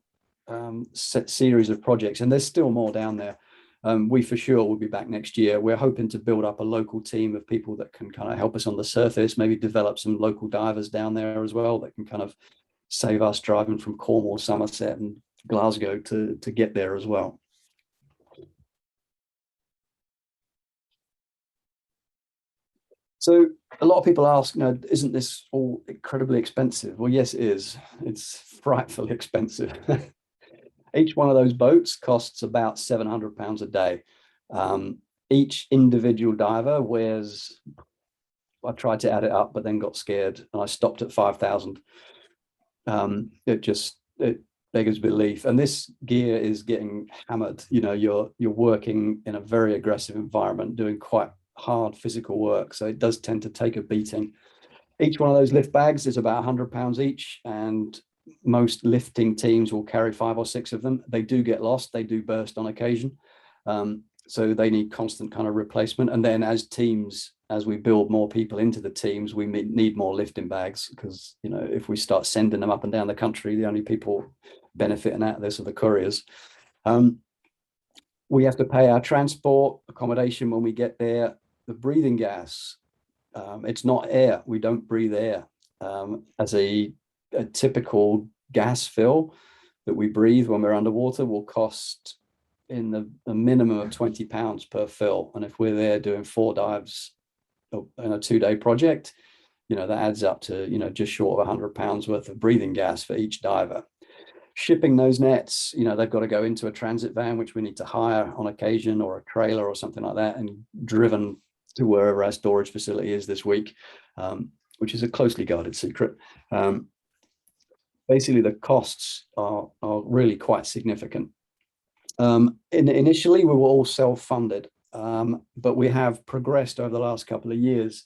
series of projects, and there's still more down there. We for sure will be back next year. We're hoping to build up a local team of people that can kind of help us on the surface, maybe develop some local divers down there as well that can kind of save us driving from Cornwall, Somerset, and Glasgow to get there as well. So a lot of people ask, isn't this all incredibly expensive? Well, yes, it is. It's frightfully expensive. Each one of those boats costs about £700 a day. Each individual diver wears, I tried to add it up, but then got scared and I stopped at 5,000. It beggars belief. And this gear is getting hammered. You're working in a very aggressive environment, doing quite hard physical work. So it does tend to take a beating. Each one of those lift bags is about £100 each, and most lifting teams will carry 5 or 6 of them. They do get lost, they do burst on occasion. So they need constant kind of replacement. And then as we build more people into the teams, we need more lifting bags, because if we start sending them up and down the country, the only people benefiting out of this are the couriers. We have to pay our transport, accommodation when we get there. The breathing gas, it's not air. We don't breathe air. As a typical gas fill that we breathe when we're underwater will cost in the minimum of £20 per fill. And if we're there doing 4 dives in a 2-day project, that adds up to, just short of £100 worth of breathing gas for each diver. Shipping those nets, they've got to go into a transit van, which we need to hire on occasion, or a trailer or something like that, and driven to wherever our storage facility is this week, which is a closely guarded secret. Basically, the costs are really quite significant. Initially, we were all self-funded, but we have progressed over the last couple of years.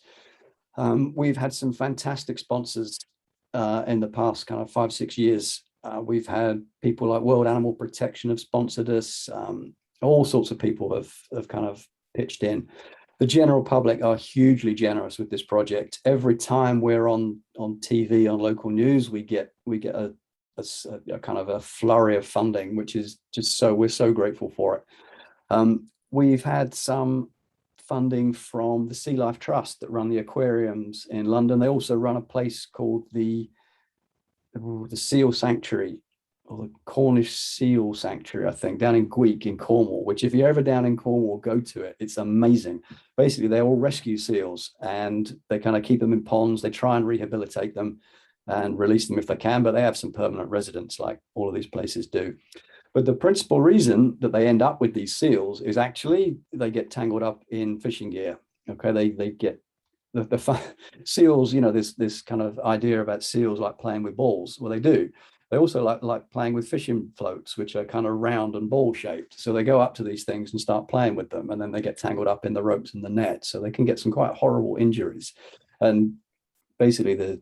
We've had some fantastic sponsors in the past kind of 5-6 years. We've had people like World Animal Protection have sponsored us. All sorts of people have kind of pitched in. The general public are hugely generous with this project. Every time we're on TV, on local news, we get a kind of a flurry of funding, which is we're so grateful for it. We've had some funding from the Sea Life Trust that run the aquariums in London. They also run a place called the Seal Sanctuary, or the Cornish Seal Sanctuary, I think, down in Gweek in Cornwall, which if you're ever down in Cornwall, go to it. It's amazing. Basically, they all rescue seals, and they kind of keep them in ponds. They try and rehabilitate them and release them if they can, but they have some permanent residents like all of these places do. But the principal reason that they end up with these seals is actually they get tangled up in fishing gear. Okay, they get the seals, this kind of idea about seals like playing with balls. Well, they do. They also like playing with fishing floats, which are kind of round and ball shaped. So they go up to these things and start playing with them, and then they get tangled up in the ropes and the net. So they can get some quite horrible injuries. And basically the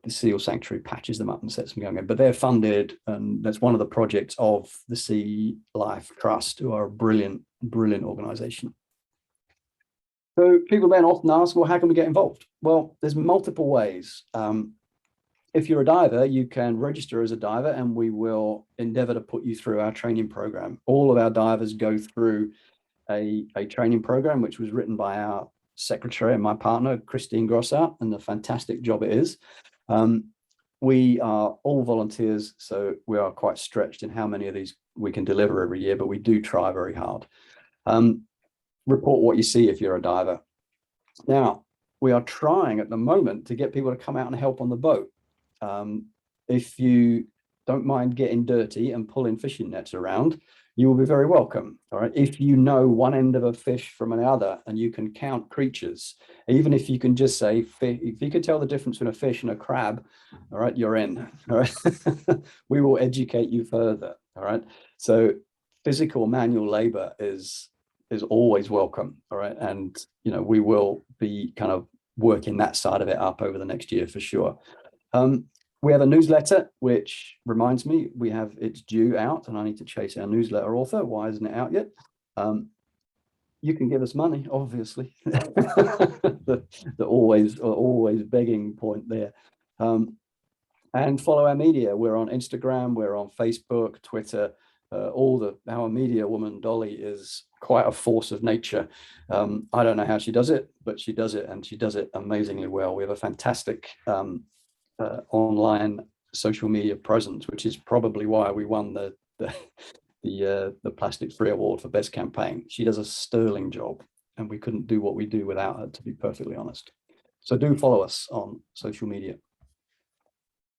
Seal Sanctuary patches them up and sets them going. But they're funded, and that's one of the projects of the Sea Life Trust, who are a brilliant organization. So people then often ask, well, how can we get involved? Well, there's multiple ways. If you're a diver, you can register as a diver, and we will endeavor to put you through our training program. All of our divers go through a training program, which was written by our secretary and my partner, Christine Grossart, and a fantastic job it is. We are all volunteers, so we are quite stretched in how many of these we can deliver every year, but we do try very hard. Report what you see if you're a diver. Now, we are trying at the moment to get people to come out and help on the boat. If you don't mind getting dirty and pulling fishing nets around, you will be very welcome. All right. If you know one end of a fish from another and you can count creatures, even if you can just say, if you could tell the difference between a fish and a crab, all right, you're in. All right. We will educate you further. All right. So physical manual labor is always welcome. All right. And, you know, we will be kind of working that side of it up over the next year for sure. We have a newsletter, which reminds me, it's due out, and I need to chase our newsletter author. Why isn't it out yet? You can give us money, obviously. the always begging point there. And follow our media. We're on Instagram, we're on Facebook, Twitter. Our media woman, Dolly, is quite a force of nature. I don't know how she does it, but she does it, and she does it amazingly well. We have a fantastic online social media presence, which is probably why we won the Plastic Free Award for Best Campaign. She does a sterling job, and we couldn't do what we do without her, to be perfectly honest. So do follow us on social media.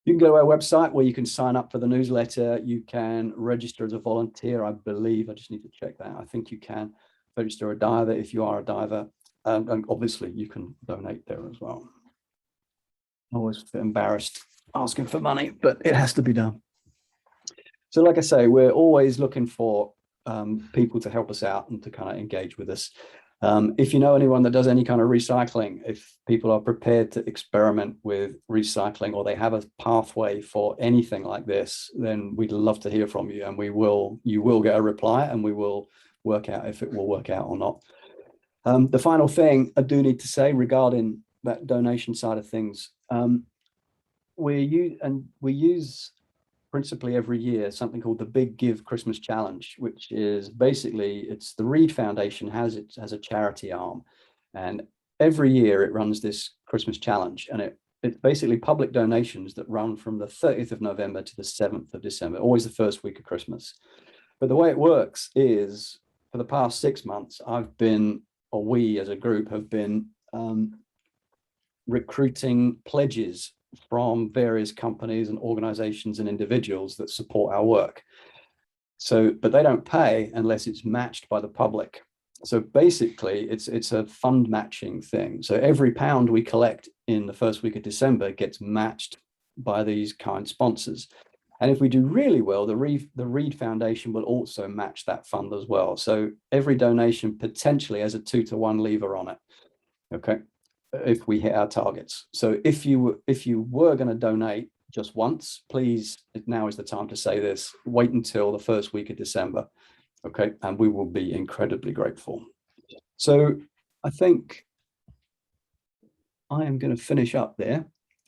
You can go to our website where you can sign up for the newsletter. You can register as a volunteer, I believe. I just need to check that. I think you can register a diver if you are a diver. And obviously you can donate there as well. I always feel embarrassed asking for money, but it has to be done. So like I say, we're always looking for people to help us out and to kind of engage with us. If you know anyone that does any kind of recycling, if people are prepared to experiment with recycling, or they have a pathway for anything like this, then we'd love to hear from you, and you will get a reply, and we will work out if it will work out or not. The final thing I do need to say regarding that donation side of things, we use principally every year something called the Big Give Christmas Challenge, which is basically, it's the Reed Foundation has a charity arm, and every year it runs this Christmas challenge, and it's basically public donations that run from the 30th of November to the 7th of December, always the first week of Christmas. But the way it works is, for the past 6 months, we as a group have been recruiting pledges from various companies and organizations and individuals that support our work. But they don't pay unless it's matched by the public. So basically it's a fund matching thing. So every pound we collect in the first week of December gets matched by these kind sponsors. And if we do really well, the Reed Foundation will also match that fund as well. So every donation potentially has a 2-to-1 lever on it. Okay. If we hit our targets. So if you were going to donate just once, please, now is the time to say this. Wait until the first week of December. Okay. And we will be incredibly grateful. So I think I am going to finish up there.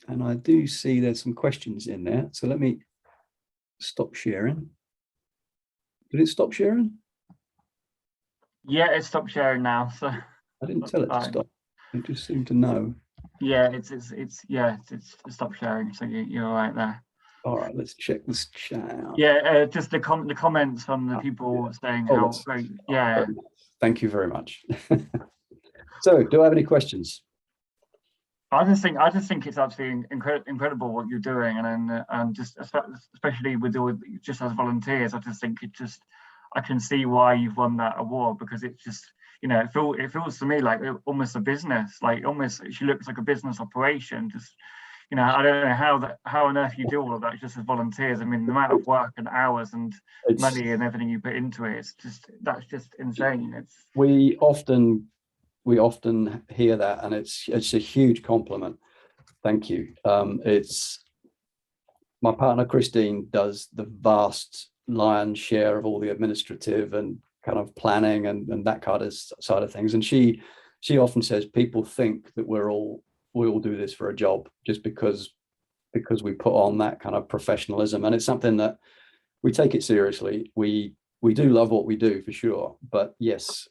And I do see there's some questions in there. So let me stop sharing. Did it stop sharing? Yeah, it stopped sharing now. So I didn't tell it to stop. It just seemed to know. Yeah, it's stopped sharing. So you're all right there. All right, let's check this chat out. Yeah, just the comments from the people saying how great. Yeah. Thank you very much. So, do I have any questions? I just think it's absolutely incredible what you're doing, and just especially with just as volunteers, I just think I can see why you've won that award, because it's just, you know, it feels to me like almost a business, like almost she looks like a business operation. Just, you know, I don't know how on earth you do all of that just as volunteers. I mean, the amount of work and hours and money and everything you put into it, that's just insane. We often hear that, and it's a huge compliment. Thank you. It's my partner Christine does the vast lion's share of all the administrative and kind of planning and that kind of side of things. And she often says people think that we all do this for a job just because we put on that kind of professionalism, and it's something that we take it seriously. We do love what we do for sure, but yes,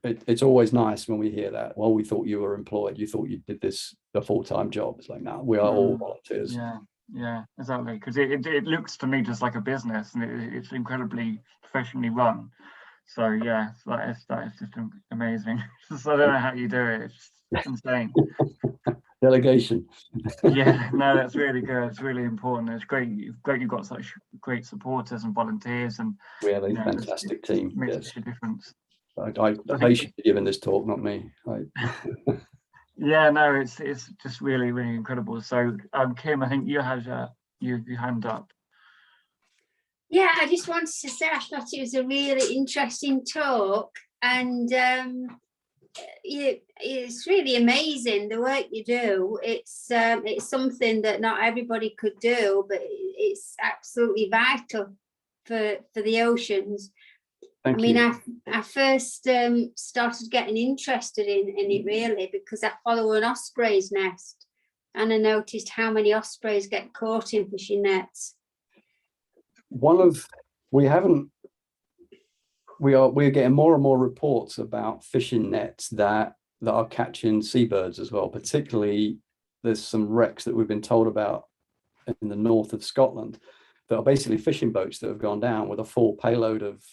it's always nice when we hear that. Well, we thought you were employed. You thought you did this a full-time job. It's like, no, we are all volunteers. Yeah, exactly. Because it looks to me just like a business, and it's incredibly professionally run. So yeah, that is just amazing. I don't know how you do it. It's just insane. Delegation. Yeah, no, that's really good. It's really important. It's great. Great you've got such great supporters and volunteers, and We have a you know, fantastic team. it makes Yes. such a difference. I They think, should be giving this talk, not me. yeah, no, it's just really, really incredible. So, Kim, I think you had your hand up. Yeah, I just wanted to say I thought it was a really interesting talk, and it's really amazing the work you do. It's something that not everybody could do, but it's absolutely vital for the oceans. Thank I mean, you. I first started getting interested in it really because I follow an osprey's nest, and I noticed how many ospreys get caught in fishing nets. We're getting more and more reports about fishing nets that are catching seabirds as well. Particularly, there's some wrecks that we've been told about in the north of Scotland that are basically fishing boats that have gone down with a full payload of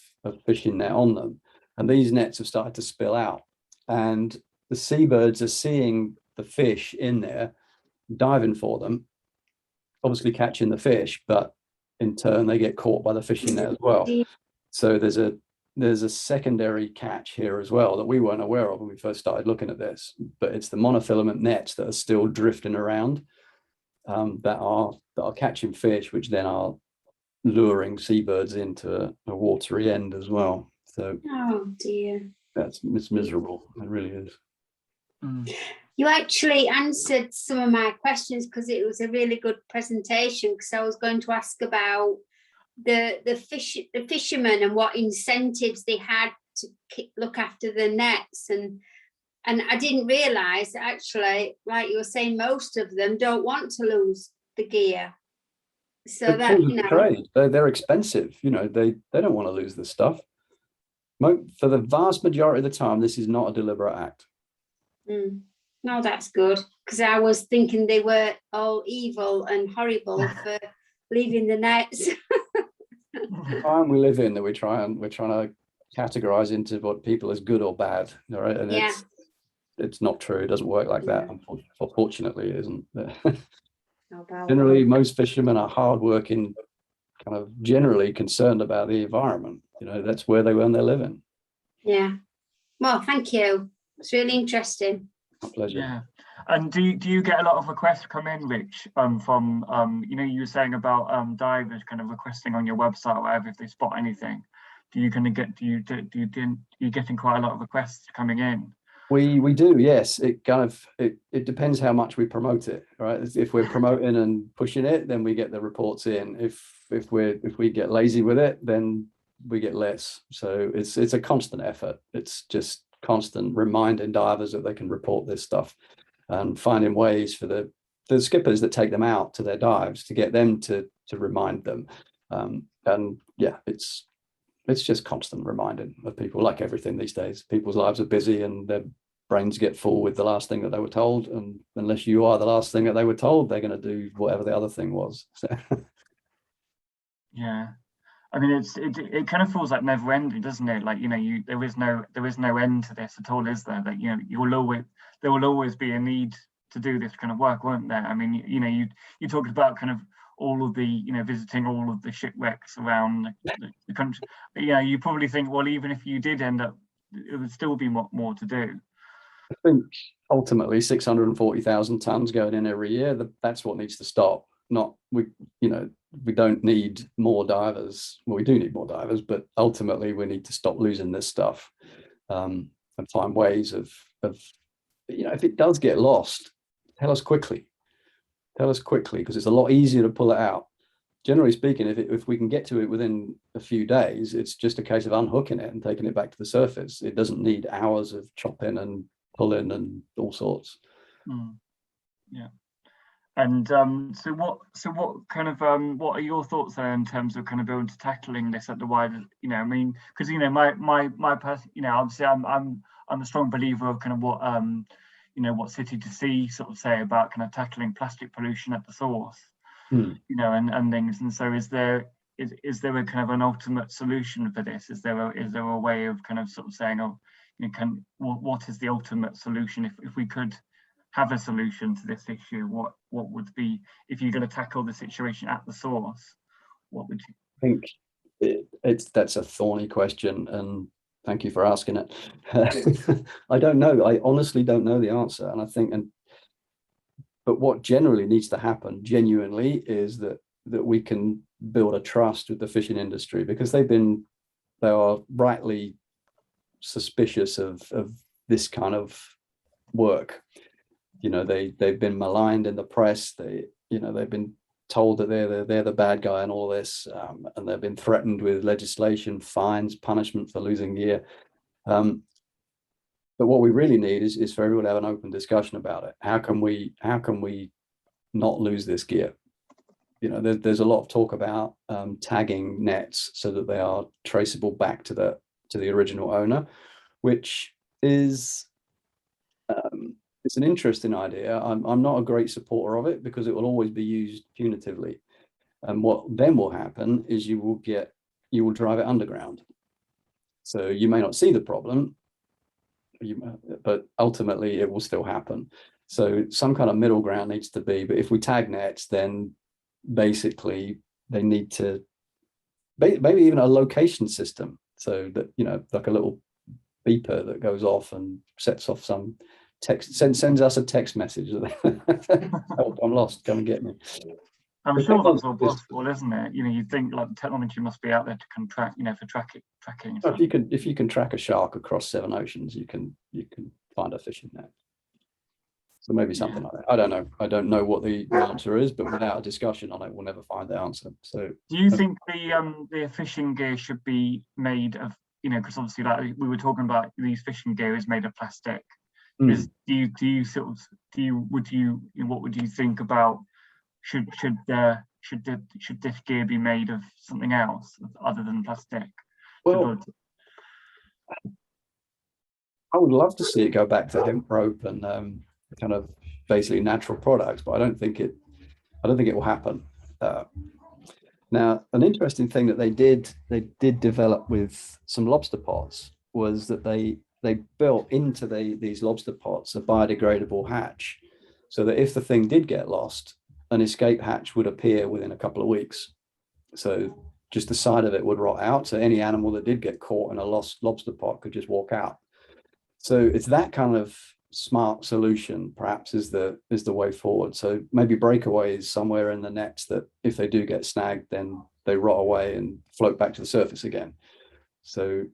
fishing net on them, and these nets have started to spill out, and the seabirds are seeing the fish in there, diving for them, obviously catching the fish, but in turn they get caught by the fishing net as well. So there's a secondary catch here as well that we weren't aware of when we first started looking at this, but it's the monofilament nets that are still drifting around, that are catching fish, which then are luring seabirds into a watery end as well. So oh dear, it's miserable. It really is. You actually answered some of my questions because it was a really good presentation, because I was going to ask about the fishermen and what incentives they had to look after the nets, and I didn't realize that actually, like you were saying, most of them don't want to lose the gear. So that, you know, trade. They're expensive. You know, they don't want to lose this stuff. For the vast majority of the time, this is not a deliberate act. No, that's good, because I was thinking they were all evil and horrible for leaving the nets. The time we live in, that we're trying to categorize into what people as good or bad, right? And Yeah. it's not true. It doesn't work like that. Unfortunately, it isn't. Generally, most fishermen are hardworking, kind of generally concerned about the environment. You know, that's where they earn their living. Yeah. Well, thank you. It's really interesting. My pleasure. Yeah. And do you get a lot of requests come in, Rich, from you know, you were saying about divers kind of requesting on your website or whatever if they spot anything? Do you kind of get you getting quite a lot of requests coming in? We do, yes. It kind of it depends how much we promote it, right? If we're promoting and pushing it, then we get the reports in. If we get lazy with it, then we get less. So it's a constant effort. It's just constant reminding divers that they can report this stuff, and finding ways for the skippers that take them out to their dives to get them to remind them. And yeah, it's just constant reminding of people. Like everything these days, people's lives are busy and their brains get full with the last thing that they were told, and unless you are the last thing that they were told, they're going to do whatever the other thing was. So. Yeah, I mean, it kind of feels like never ending, doesn't it? Like, you know, there is no end to this at all, is there? That, you know, there will always be a need to do this kind of work, won't there? I mean, you know, you talked about kind of all of the, you know, visiting all of the shipwrecks around the country. But, yeah, you probably think, well, even if you did end up, it would still be more to do. I think ultimately 640,000 tons going in every year. That's what needs to stop. Not we don't need more divers. Well, we do need more divers, but ultimately we need to stop losing this stuff, and find ways of you know, if it does get lost, tell us quickly, because it's a lot easier to pull it out. Generally speaking, if we can get to it within a few days, it's just a case of unhooking it and taking it back to the surface. It doesn't need hours of chopping and pulling and all sorts. Yeah. And so what kind of what are your thoughts there in terms of kind of going to tackling this at the wider, you know, I mean, because, you know, my person, you know, obviously I'm a strong believer of kind of what you know, what City to Sea sort of say about kind of tackling plastic pollution at the source, you know, and things. And so is there a kind of an ultimate solution for this? Is there a way of kind of sort of saying, oh, you know, what is the ultimate solution if we could have a solution to this issue? What would be, if you're going to tackle the situation at the source, what would you think? That's a thorny question, and thank you for asking it. I don't know. I honestly don't know the answer, and I think, but what generally needs to happen, genuinely, is that we can build a trust with the fishing industry, because they are rightly suspicious of this kind of work. You know, they've been maligned in the press. They've been told that they're the bad guy and all this, and they've been threatened with legislation, fines, punishment for losing gear. But what we really need is for everyone to have an open discussion about it. How can we not lose this gear? You know, there's a lot of talk about tagging nets so that they are traceable back to the original owner, which is it's an interesting idea. I'm not a great supporter of it, because it will always be used punitively. And what then will happen is you will drive it underground. So you may not see the problem, but ultimately it will still happen. So some kind of middle ground needs to be. But if we tag nets, then basically they need to maybe even a location system, so that, you know, like a little beeper that goes off and sets off some text, sends us a text message. Help, I'm lost, come and get me. I'm sure that's all possible, isn't it? You know, you think like the technology must be out there to contract, you know, for tracking. If you can track a shark across 7 oceans, you can find a fishing net. So maybe something like that. I don't know. I don't know what the answer is, but without a discussion on it, we'll never find the answer. So, do you think the fishing gear should be made of, you know, because obviously, like we were talking about, these fishing gear is made of plastic. What would you think about, should this gear be made of something else other than plastic? Well, I would love to see it go back to hemp rope and kind of basically natural products, but I don't think it will happen. Now, an interesting thing that they did develop with some lobster pots was that they built into these lobster pots a biodegradable hatch, so that if the thing did get lost, an escape hatch would appear within a couple of weeks. So just the side of it would rot out, so any animal that did get caught in a lost lobster pot could just walk out. So it's that kind of smart solution, perhaps, is the way forward. So maybe breakaways somewhere in the nets that if they do get snagged, then they rot away and float back to the surface again. So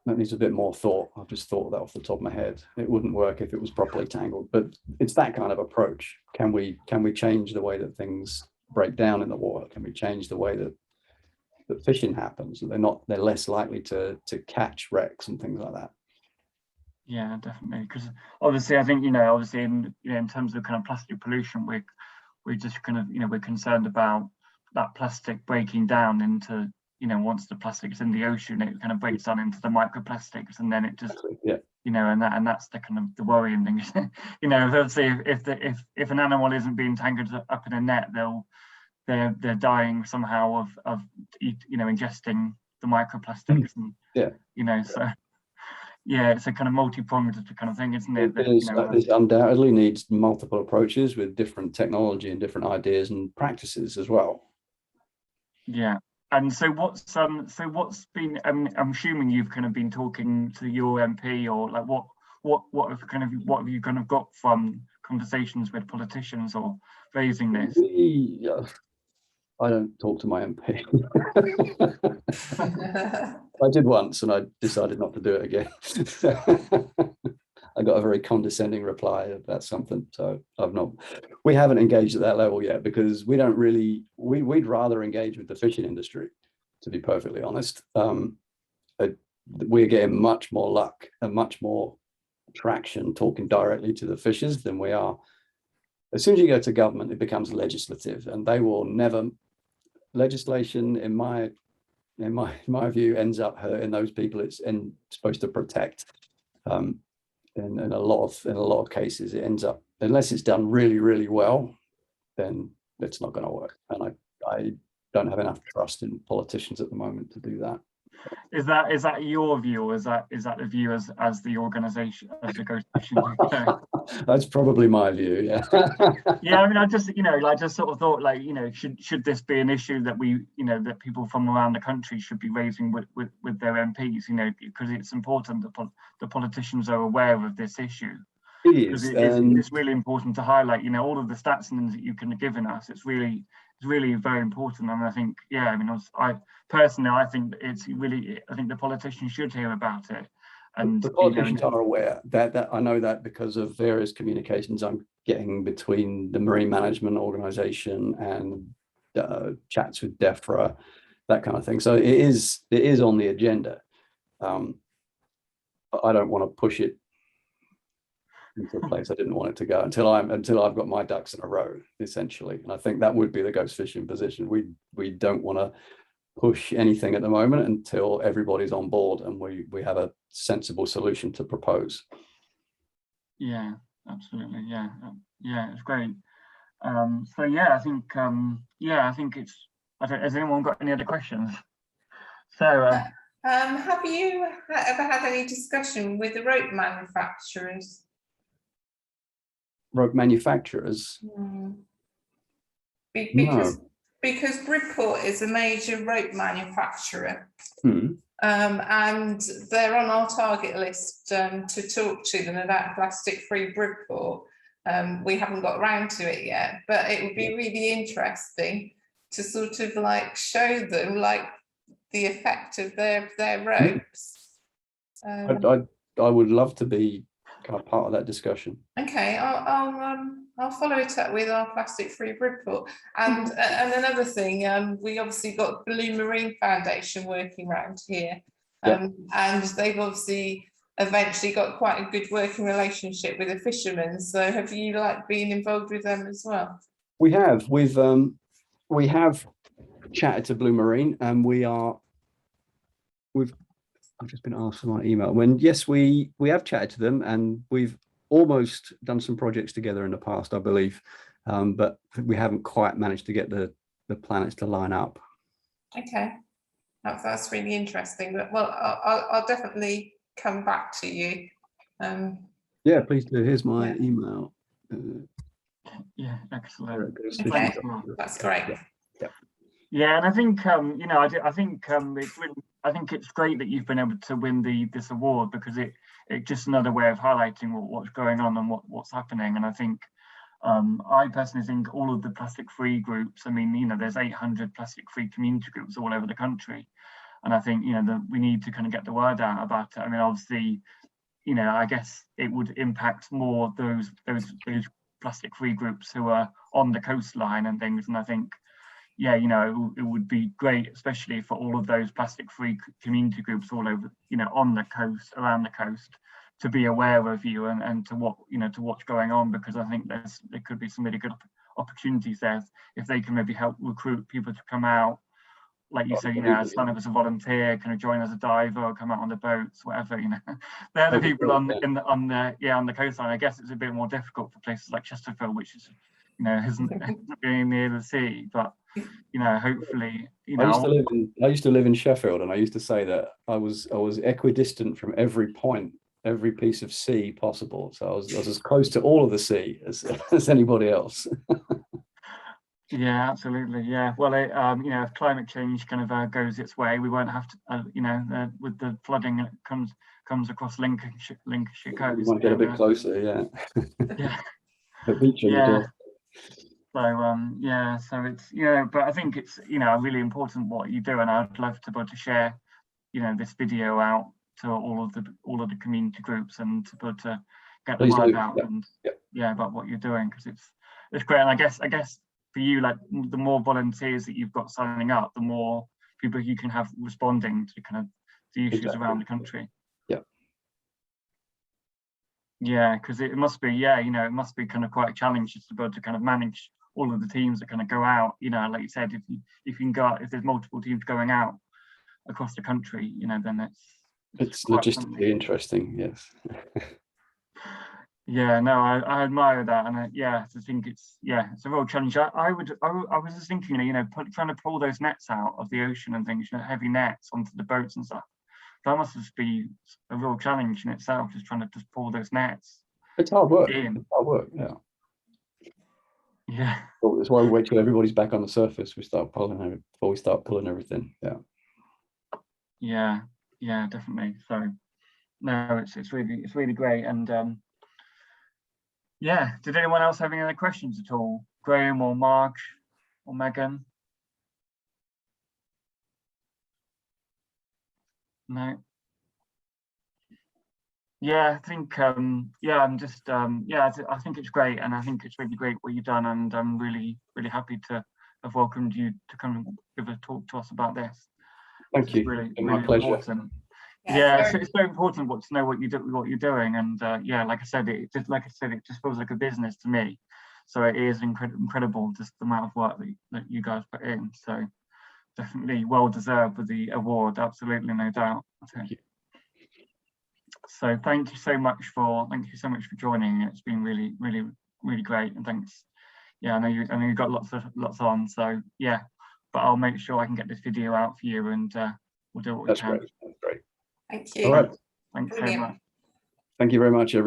that needs a bit more thought. I've just thought of that off the top of my head. It wouldn't work if it was properly tangled, but it's that kind of approach. Can we change the way that things break down in the water? Can we change the way that fishing happens? They're less likely to catch wrecks and things like that. Yeah, definitely. Because obviously, I think, obviously in terms of kind of plastic pollution, we're just kind of, we're concerned about that plastic breaking down into, once the plastic is in the ocean, it kind of breaks down into the microplastics, and then it just, and that's the kind of the worrying thing. Obviously, if an animal isn't being tangled up in a net, they're dying somehow of ingesting the microplastics, and so. Yeah, it's a kind of multi-pronged kind of thing, isn't it? It undoubtedly needs multiple approaches with different technology and different ideas and practices as well. Yeah, and so what's been? I'm assuming you've kind of been talking to your MP, or like what have you kind of got from conversations with politicians or raising this? I don't talk to my MP. I did once, and I decided not to do it again. I got a very condescending reply about something, so we haven't engaged at that level yet, because we don't really. We'd rather engage with the fishing industry, to be perfectly honest. We're getting much more luck and much more traction talking directly to the fishers than we are. As soon as you go to government, it becomes legislative, and they will never. Legislation, in my view, ends up hurting those people it's supposed to protect. In a lot of cases, it ends up, unless it's done really, really well, then it's not going to work. And I don't have enough trust in politicians at the moment to do that. is that your view, or is that the view as the organisation, as the Ghost Fishing UK? That's probably my view. Yeah. Yeah, I mean, I just, I just sort of thought, like, should this be an issue that we, that people from around the country should be raising with their MPs, because it's important that the politicians are aware of this issue. It Because is. it's really important to highlight, all of the stats and things that you can have given us. It's really very important. And I think, yeah, I mean, I personally, I think it's really, I think the politicians should hear about it. And the politicians are aware that I know that because of various communications I'm getting between the Marine Management Organisation and chats with DEFRA, that kind of thing. So it is on the agenda. But I don't want to push it into a place I didn't want it to go until I've got my ducks in a row, essentially. And I think that would be the ghost fishing position. We don't want to push anything at the moment until everybody's on board and we have a sensible solution to propose. Yeah, absolutely. Yeah, it's great. So yeah, I think it's. Has anyone got any other questions? Sarah. Have you ever had any discussion with the rope manufacturers? Rope manufacturers? Because Bridport is a major rope manufacturer, and they're on our target list to talk to them about plastic-free Bridport. We haven't got around to it yet, but it would be really interesting to sort of like show them like the effect of their ropes. I would love to be kind of part of that discussion. Okay, I'll follow it up with our plastic-free Bridport. And another thing, we obviously got Blue Marine Foundation working around here, and they've obviously eventually got quite a good working relationship with the fishermen. So have you been involved with them as well? We have. We have chatted to Blue Marine, and I've just been asked for my email. Yes, we have chatted to them, and we've almost done some projects together in the past, I believe, but we haven't quite managed to get the planets to line up. Okay, that's really interesting. But well, I'll definitely come back to you. Yeah, please do. Here's my email. Yeah, excellent. Okay, that's great. Yeah, and I think I think it's great that you've been able to win this award, because it's just another way of highlighting what's going on and what's happening. And I think I personally think all of the plastic-free groups. I mean, there's 800 plastic-free community groups all over the country, and I think we need to kind of get the word out about it. I mean, obviously, I guess it would impact more those plastic-free groups who are on the coastline and things. And I think, yeah, it would be great, especially for all of those plastic-free community groups all over, on the coast, around the coast, to be aware of you and to what's going on, because I think there could be some really good opportunities there if they can maybe help recruit people to come out, like you say, sign up as a volunteer, kind of join as a diver, or come out on the boats, whatever. They're the people on the coastline. I guess it's a bit more difficult for places like Chesterfield, which is isn't being near the sea, but hopefully, I used to live in Sheffield, and I used to say that I was equidistant from every point, every piece of sea possible. So I was as close to all of the sea as anybody else. Yeah, absolutely. Yeah. Well, if climate change kind of goes its way, we won't have to, with the flooding that comes across Lincolnshire coast. We might get a bit closer, yeah. Yeah. The beach. Yeah. So so it's but I think it's really important what you do, and I'd love to be able to share this video out to all of the community groups, and to be able to get the word out and about what you're doing, because it's great. And I guess for you, like, the more volunteers that you've got signing up, the more people you can have responding to kind of the issues around the country. Yeah, because it must be, it must be kind of quite a challenge just to be able to kind of manage all of the teams that kind of go out. Like you said, if you can go out, if there's multiple teams going out across the country, then it's logistically interesting. Yes. Yeah, no, I admire that, and yeah, I think it's a real challenge. I was just thinking, you know, trying to pull those nets out of the ocean and things, you know, heavy nets onto the boats and stuff. That must just be a real challenge in itself, just trying to just pull those nets. It's hard work. In. It's hard work. Yeah. Yeah. Well, that's why we wait till everybody's back on the surface. We start pulling it before we start pulling everything. Yeah. Yeah. Yeah. Definitely. So, no, it's really great. And yeah. Did anyone else have any other questions at all? Graham or Mark or Megan? No. Yeah, I think I'm just I think it's great, and I think it's really great what you've done, and I'm really happy to have welcomed you to come and give a talk to us about this. Thank you. Really My pleasure. important. Yeah, it's so important to know what you're doing, and yeah, like I said, it just feels like a business to me. So it is incredible just the amount of work that you guys put in. So definitely well deserved with the award, absolutely, no doubt. Thank you. So thank you so much for joining. It's been really great, and thanks. Yeah, I know you've got lots on, so yeah, but I'll make sure I can get this video out for you, and we'll do what we can. Great. That's great. Thank you. All right. Thanks very much. Thank you very much, everyone.